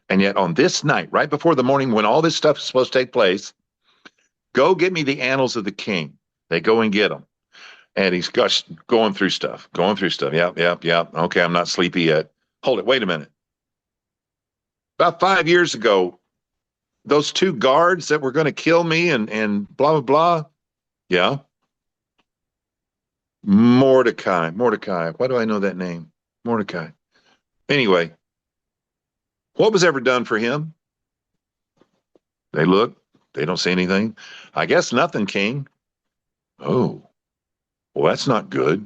Speaker 2: And yet on this night, right before the morning when all this stuff is supposed to take place, go get me the Annals of the King. They go and get them. And he's going through stuff, going through stuff. Yep, yep, yep. Okay, I'm not sleepy yet. Hold it. Wait a minute. About 5 years ago, those two guards that were going to kill me and blah, blah, blah. Yeah. Mordecai. Mordecai. Why do I know that name? Mordecai. Anyway, what was ever done for him? They look. They don't see anything. I guess nothing, King. Oh, well, that's not good.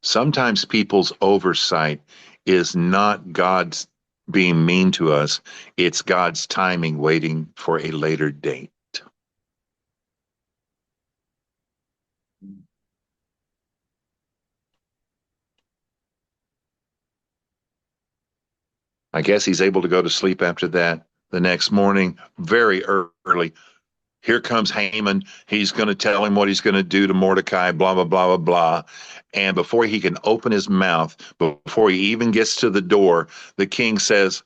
Speaker 2: Sometimes people's oversight is not God's being mean to us. It's God's timing waiting for a later date. I guess he's able to go to sleep after that. The next morning, very early, here comes Haman. He's going to tell him what he's going to do to Mordecai, blah, blah, blah, blah, blah. And before he can open his mouth, before he even gets to the door, the king says,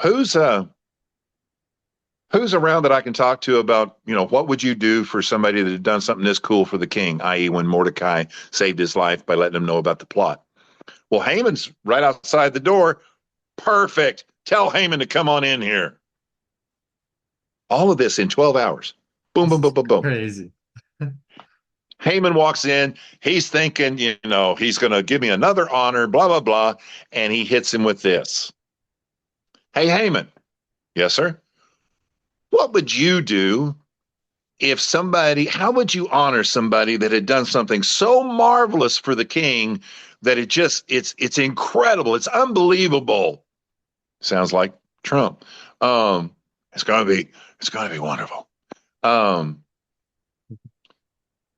Speaker 2: who's around that I can talk to about, what would you do for somebody that had done something this cool for the king, i.e. when Mordecai saved his life by letting him know about the plot. Well, Haman's right outside the door. Perfect. Tell Haman to come on in here. All of this in 12 hours. Boom,
Speaker 1: This
Speaker 2: boom, boom,
Speaker 1: is
Speaker 2: boom, boom.
Speaker 1: crazy.
Speaker 2: Haman walks in. He's thinking, he's going to give me another honor, blah, blah, blah. And he hits him with this. Hey, Haman. Yes, sir. What would you do if how would you honor somebody that had done something so marvelous for the king that it's incredible. It's unbelievable. Sounds like Trump. Um, it's going to be wonderful. Um,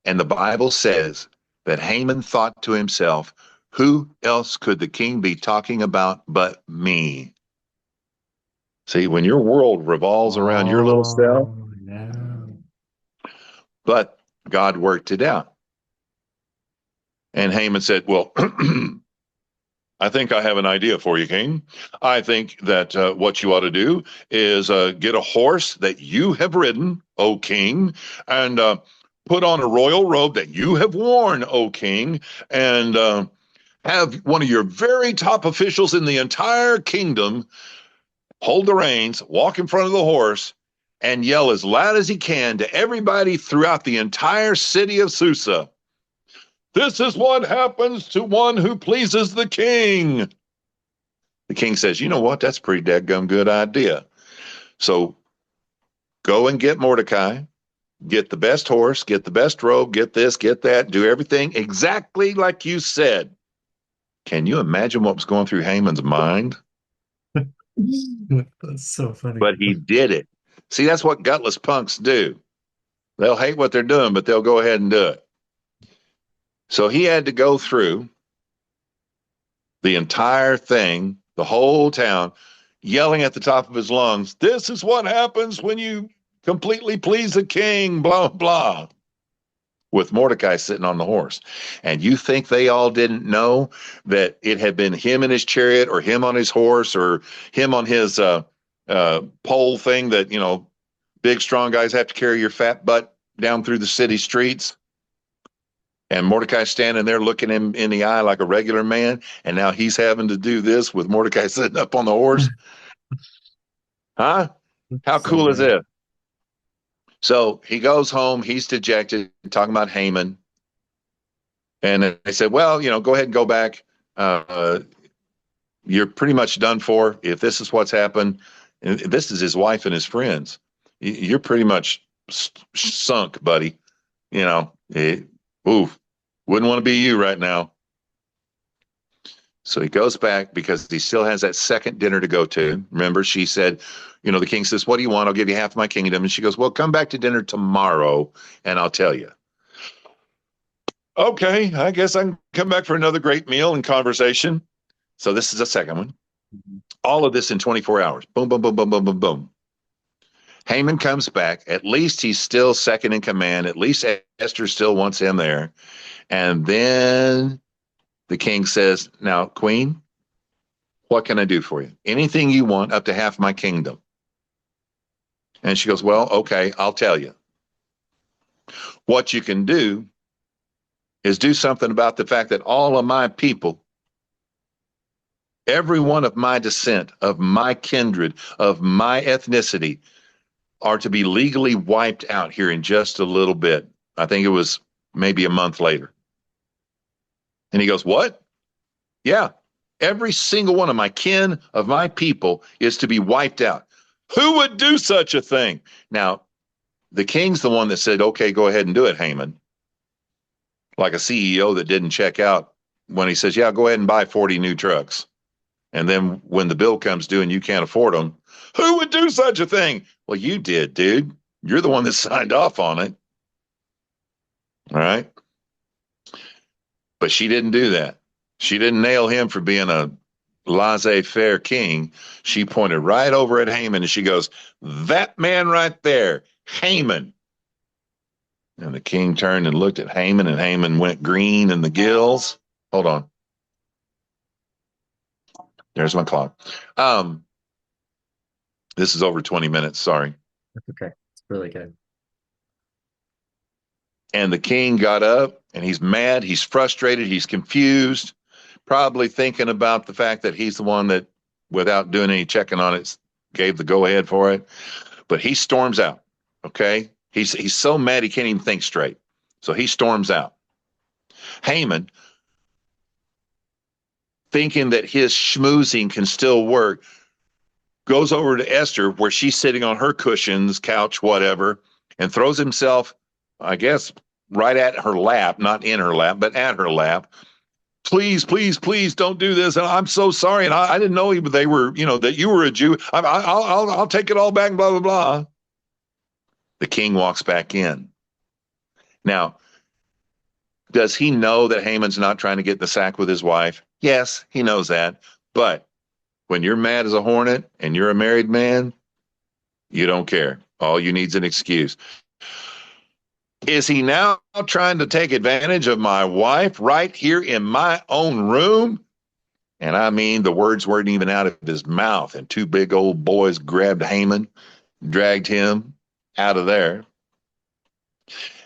Speaker 2: and the Bible says that Haman thought to himself, who else could the king be talking about but me? See, when your world revolves around your little self,
Speaker 1: Oh, yeah.
Speaker 2: but God worked it out. And Haman said, well, I think I have an idea for you, King. I think that what you ought to do is get a horse that you have ridden, O King, and put on a royal robe that you have worn, O King, and have one of your very top officials in the entire kingdom hold the reins, walk in front of the horse, and yell as loud as he can to everybody throughout the entire city of Susa. This is what happens to one who pleases the king. The king says, you know what? That's a pretty dadgum good idea. So go and get Mordecai, get the best horse, get the best robe, get this, get that, do everything exactly like you said. Can you imagine what was going through Haman's mind?
Speaker 1: That's so funny.
Speaker 2: But he did it. See, that's what gutless punks do. They'll hate what they're doing, but they'll go ahead and do it. So he had to go through the entire thing, the whole town, yelling at the top of his lungs, this is what happens when you completely please the king, blah, blah, with Mordecai sitting on the horse. And you think they all didn't know that it had been him in his chariot or him on his horse or him on his pole thing that, big, strong guys have to carry your fat butt down through the city streets? And Mordecai standing there looking him in the eye like a regular man. And now he's having to do this with Mordecai sitting up on the horse. Huh? How
Speaker 1: So
Speaker 2: cool is
Speaker 1: good.
Speaker 2: this? So he goes home. He's dejected, talking about Haman. And they said, well, go ahead and go back. You're pretty much done for. If this is what's happened, and this is his wife and his friends, you're pretty much sunk, buddy. Oof, wouldn't want to be you right now. So he goes back because he still has that second dinner to go to. Remember, she said, the king says, what do you want? I'll give you half my kingdom. And she goes, well, come back to dinner tomorrow and I'll tell you. Okay, I guess I can come back for another great meal and conversation. So this is a second one. All of this in 24 hours. Boom, boom, boom, boom, boom, boom, boom. Haman comes back. At least he's still second in command. At least Esther still wants him there. And then the king says, now, queen, what can I do for you? Anything you want, up to half my kingdom. And she goes, well, okay, I'll tell you. What you can do is do something about the fact that all of my people, every one of my descent, of my kindred, of my ethnicity, are to be legally wiped out here in just a little bit. I think it was maybe a month later. And he goes, what? Yeah, every single one of my kin, of my people, is to be wiped out. Who would do such a thing? Now, the king's the one that said, okay, go ahead and do it, Haman. Like a CEO that didn't check out when he says, yeah, go ahead and buy 40 new trucks. And then when the bill comes due and you can't afford them, who would do such a thing? Well, you did, dude. You're the one that signed off on it. All right. But she didn't do that. She didn't nail him for being a laissez-faire king. She pointed right over at Haman and she goes, that man right there, Haman. And the king turned and looked at Haman, and Haman went green in the gills. Hold on. There's my clock. This is over 20 minutes. Sorry.
Speaker 1: That's okay. It's really good.
Speaker 2: And the king got up and he's mad. He's frustrated. He's confused, probably thinking about the fact that he's the one that, without doing any checking on it, gave the go ahead for it. But he storms out. Okay. He's so mad he can't even think straight. So he storms out. Haman, thinking that his schmoozing can still work, goes over to Esther where she's sitting on her cushions, couch, whatever, and throws himself, I guess, right at her lap, not in her lap, but at her lap. Please, please, please don't do this. And I'm so sorry. And I didn't know they were, that you were a Jew. I'll take it all back, blah, blah, blah. The king walks back in. Now, does he know that Haman's not trying to get in the sack with his wife? Yes, he knows that. But when you're mad as a hornet and you're a married man, you don't care. All you need is an excuse. Is he now trying to take advantage of my wife right here in my own room? And I mean, the words weren't even out of his mouth. And two big old boys grabbed Haman, dragged him out of there.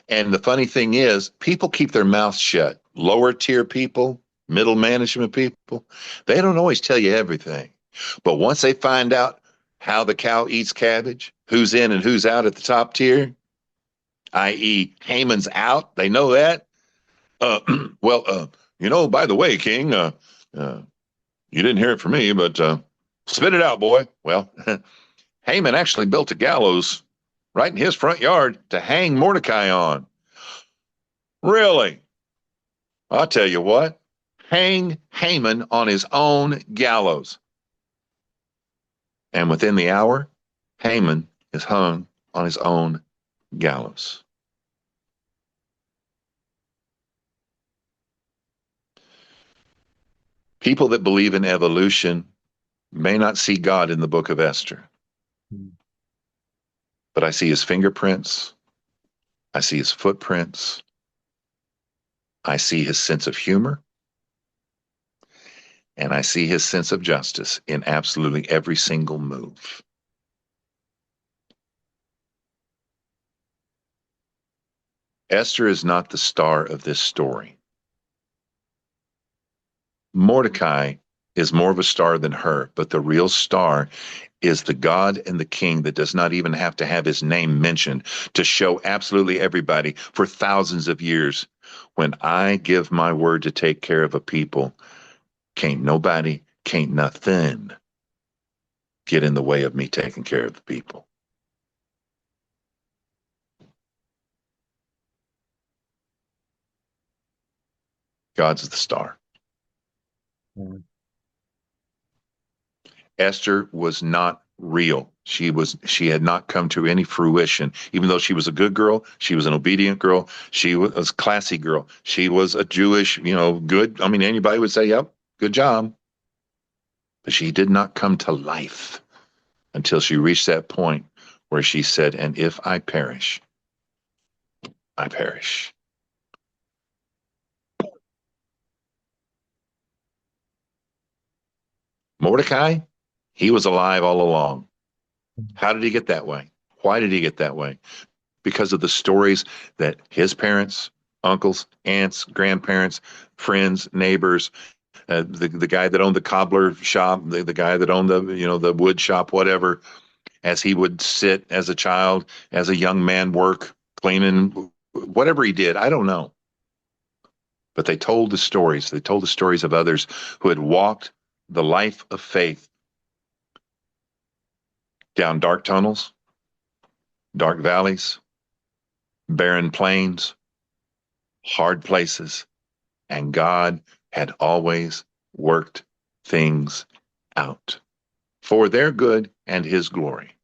Speaker 2: And the funny thing is, people keep their mouths shut. Lower tier people, middle management people, they don't always tell you everything. But once they find out how the cow eats cabbage, who's in and who's out at the top tier, i.e., Haman's out, they know that. Well, by the way, King, you didn't hear it from me, but spit it out, boy. Well, Haman actually built a gallows right in his front yard to hang Mordecai on. Really? I'll tell you what, hang Haman on his own gallows. And within the hour, Haman is hung on his own gallows. People that believe in evolution may not see God in the book of Esther, but I see his fingerprints. I see his footprints. I see his sense of humor. And I see his sense of justice in absolutely every single move. Esther is not the star of this story. Mordecai is more of a star than her, but the real star is the God and the King that does not even have to have his name mentioned to show absolutely everybody for thousands of years. When I give my word to take care of a people, can't nobody, can't nothing get in the way of me taking care of the people. God's the star.
Speaker 1: Mm.
Speaker 2: Esther was not real. She had not come to any fruition. Even though she was a good girl, she was an obedient girl, she was a classy girl. She was a Jewish, good. I mean, anybody would say, yep, good job. But she did not come to life until she reached that point where she said, and if I perish, I perish. Mordecai, he was alive all along. How did he get that way? Why did he get that way? Because of the stories that his parents, uncles, aunts, grandparents, friends, neighbors, the guy that owned the cobbler shop, the guy that owned the wood shop, whatever, as he would sit as a child, as a young man, work, cleaning, whatever he did, I don't know. But they told the stories. They told the stories of others who had walked the life of faith down dark tunnels, dark valleys, barren plains, hard places, and God had always worked things out for their good and his glory.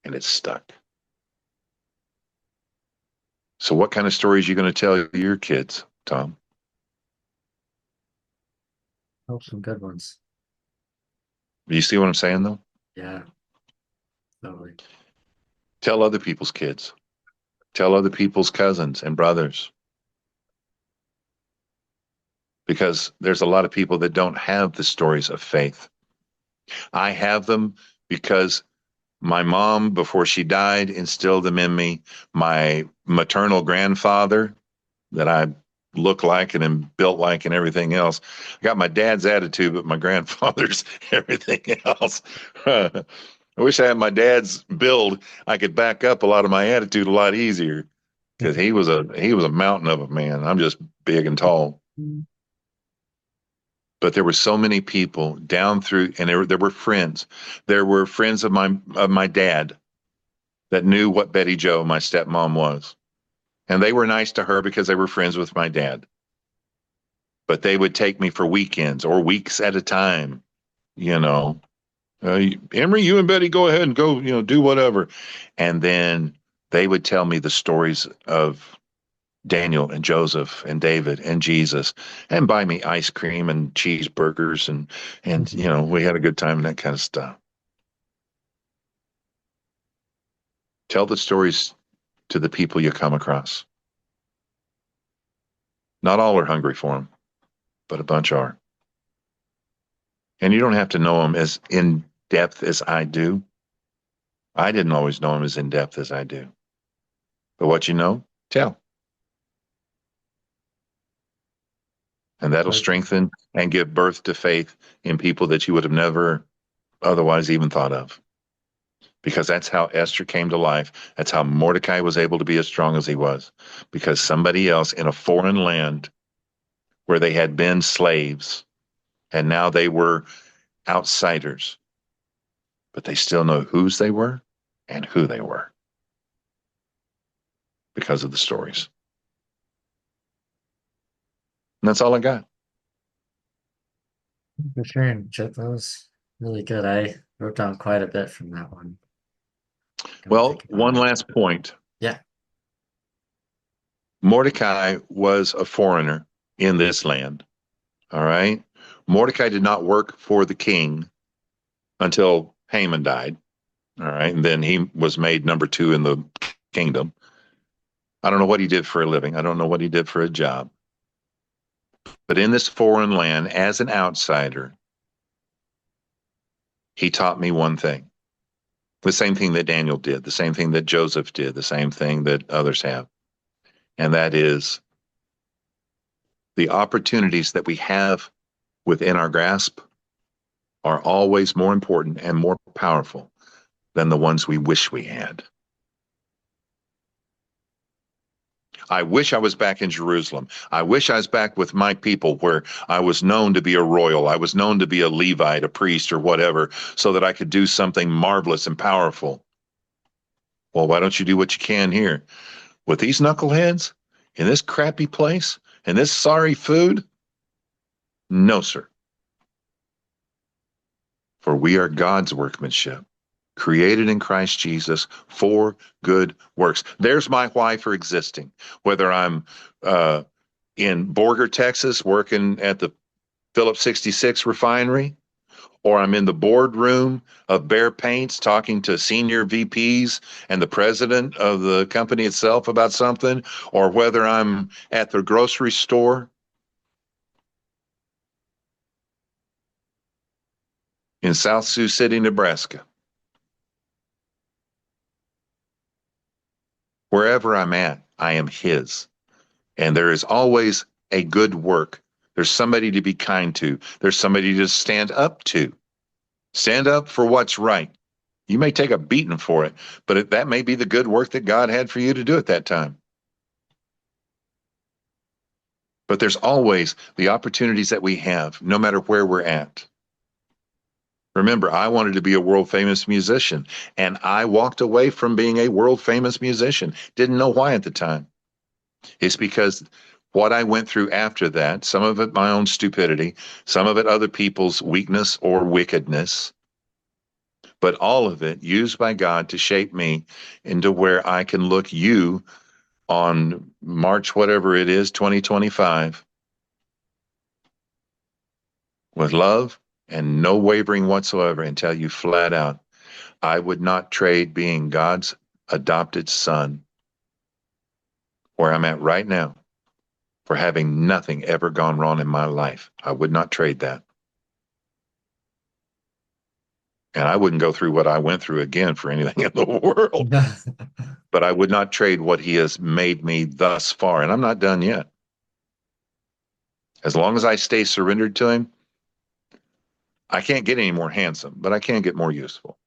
Speaker 2: And it stuck. So what kind of stories are you going to tell your kids, Tom?
Speaker 1: Oh, some good ones.
Speaker 2: You see what I'm saying, though?
Speaker 1: Yeah, totally.
Speaker 2: Tell other people's kids. Tell other people's cousins and brothers. Because there's a lot of people that don't have the stories of faith. I have them because my mom, before she died, instilled them in me. My maternal grandfather, that I look like and am built like and everything else. I got my dad's attitude, but my grandfather's everything else. I wish I had my dad's build. I could back up a lot of my attitude a lot easier because he was a mountain of a man. I'm just big and tall. But there were so many people down through, and there were friends. There were friends of my dad that knew what Betty Joe, my stepmom, was, and they were nice to her because they were friends with my dad. But they would take me for weekends or weeks at a time. You know, Emery, you and Betty go ahead and go, do whatever, and then they would tell me the stories of Daniel and Joseph and David and Jesus and buy me ice cream and cheeseburgers and
Speaker 1: Mhm.
Speaker 2: we had a good time and that kind of stuff. Tell the stories to the people you come across. Not all are hungry for them, but a bunch are. And you don't have to know them as in depth as I do. I didn't always know them as in depth as I do. But what you know, tell. And that'll
Speaker 1: Like,
Speaker 2: strengthen and give birth to faith in people that you would have never otherwise even thought of. Because that's how Esther came to life. That's how Mordecai was able to be as strong as he was. Because somebody else in a foreign land where they had been slaves and now they were outsiders, but they still know whose they were and who they were because of the stories. And that's all I got.
Speaker 1: for sure, Chip, that was really good. I wrote down quite a bit from that one. Gonna
Speaker 2: Well,
Speaker 1: think about
Speaker 2: one
Speaker 1: it.
Speaker 2: last point.
Speaker 1: Yeah.
Speaker 2: Mordecai was a foreigner in this land. All right. Mordecai did not work for the king until Haman died. All right. And then he was made number two in the kingdom. I don't know what he did for a living. I don't know what he did for a job. But in this foreign land, as an outsider, he taught me one thing. The same thing that Daniel did, the same thing that Joseph did, the same thing that others have. And that is the opportunities that we have within our grasp are always more important and more powerful than the ones we wish we had. I wish I was back in Jerusalem. I wish I was back with my people where I was known to be a royal. I was known to be a Levite, a priest, or whatever, so that I could do something marvelous and powerful. Well, why don't you do what you can here? With these knuckleheads, in this crappy place, in this sorry food? No, sir. For we are God's workmanship, created in Christ Jesus for good works. There's my why for existing. Whether I'm in Borger, Texas, working at the Phillips 66 refinery, or I'm in the boardroom of Bear Paints talking to senior VPs and the president of the company itself about something, or whether I'm at the grocery store in South Sioux City, Nebraska. Wherever I'm at, I am His. And there is always a good work. There's somebody to be kind to. There's somebody to stand up to. Stand up for what's right. You may take a beating for it, but that may be the good work that God had for you to do at that time. But there's always the opportunities that we have, no matter where we're at. Remember, I wanted to be a world famous musician, and I walked away from being a world famous musician. Didn't know why at the time. It's because what I went through after that, some of it my own stupidity, some of it other people's weakness or wickedness, but all of it used by God to shape me into where I can look you on March, whatever it is, 2025, with love and no wavering whatsoever and tell you flat out, I would not trade being God's adopted son, where I'm at right now, for having nothing ever gone wrong in my life. I would not trade that. And I wouldn't go through what I went through again for anything in the world. But I would not trade what he has made me thus far. And I'm not done yet. As long as I stay surrendered to him, I can't get any more handsome, but I can get more useful.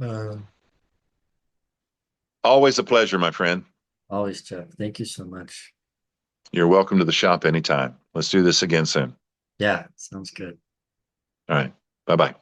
Speaker 1: Uh,
Speaker 2: Always a pleasure, my friend.
Speaker 1: always, Jeff. Thank you so much.
Speaker 2: You're welcome to the shop anytime. Let's do this again soon.
Speaker 1: Yeah, sounds good.
Speaker 2: All right. Bye bye.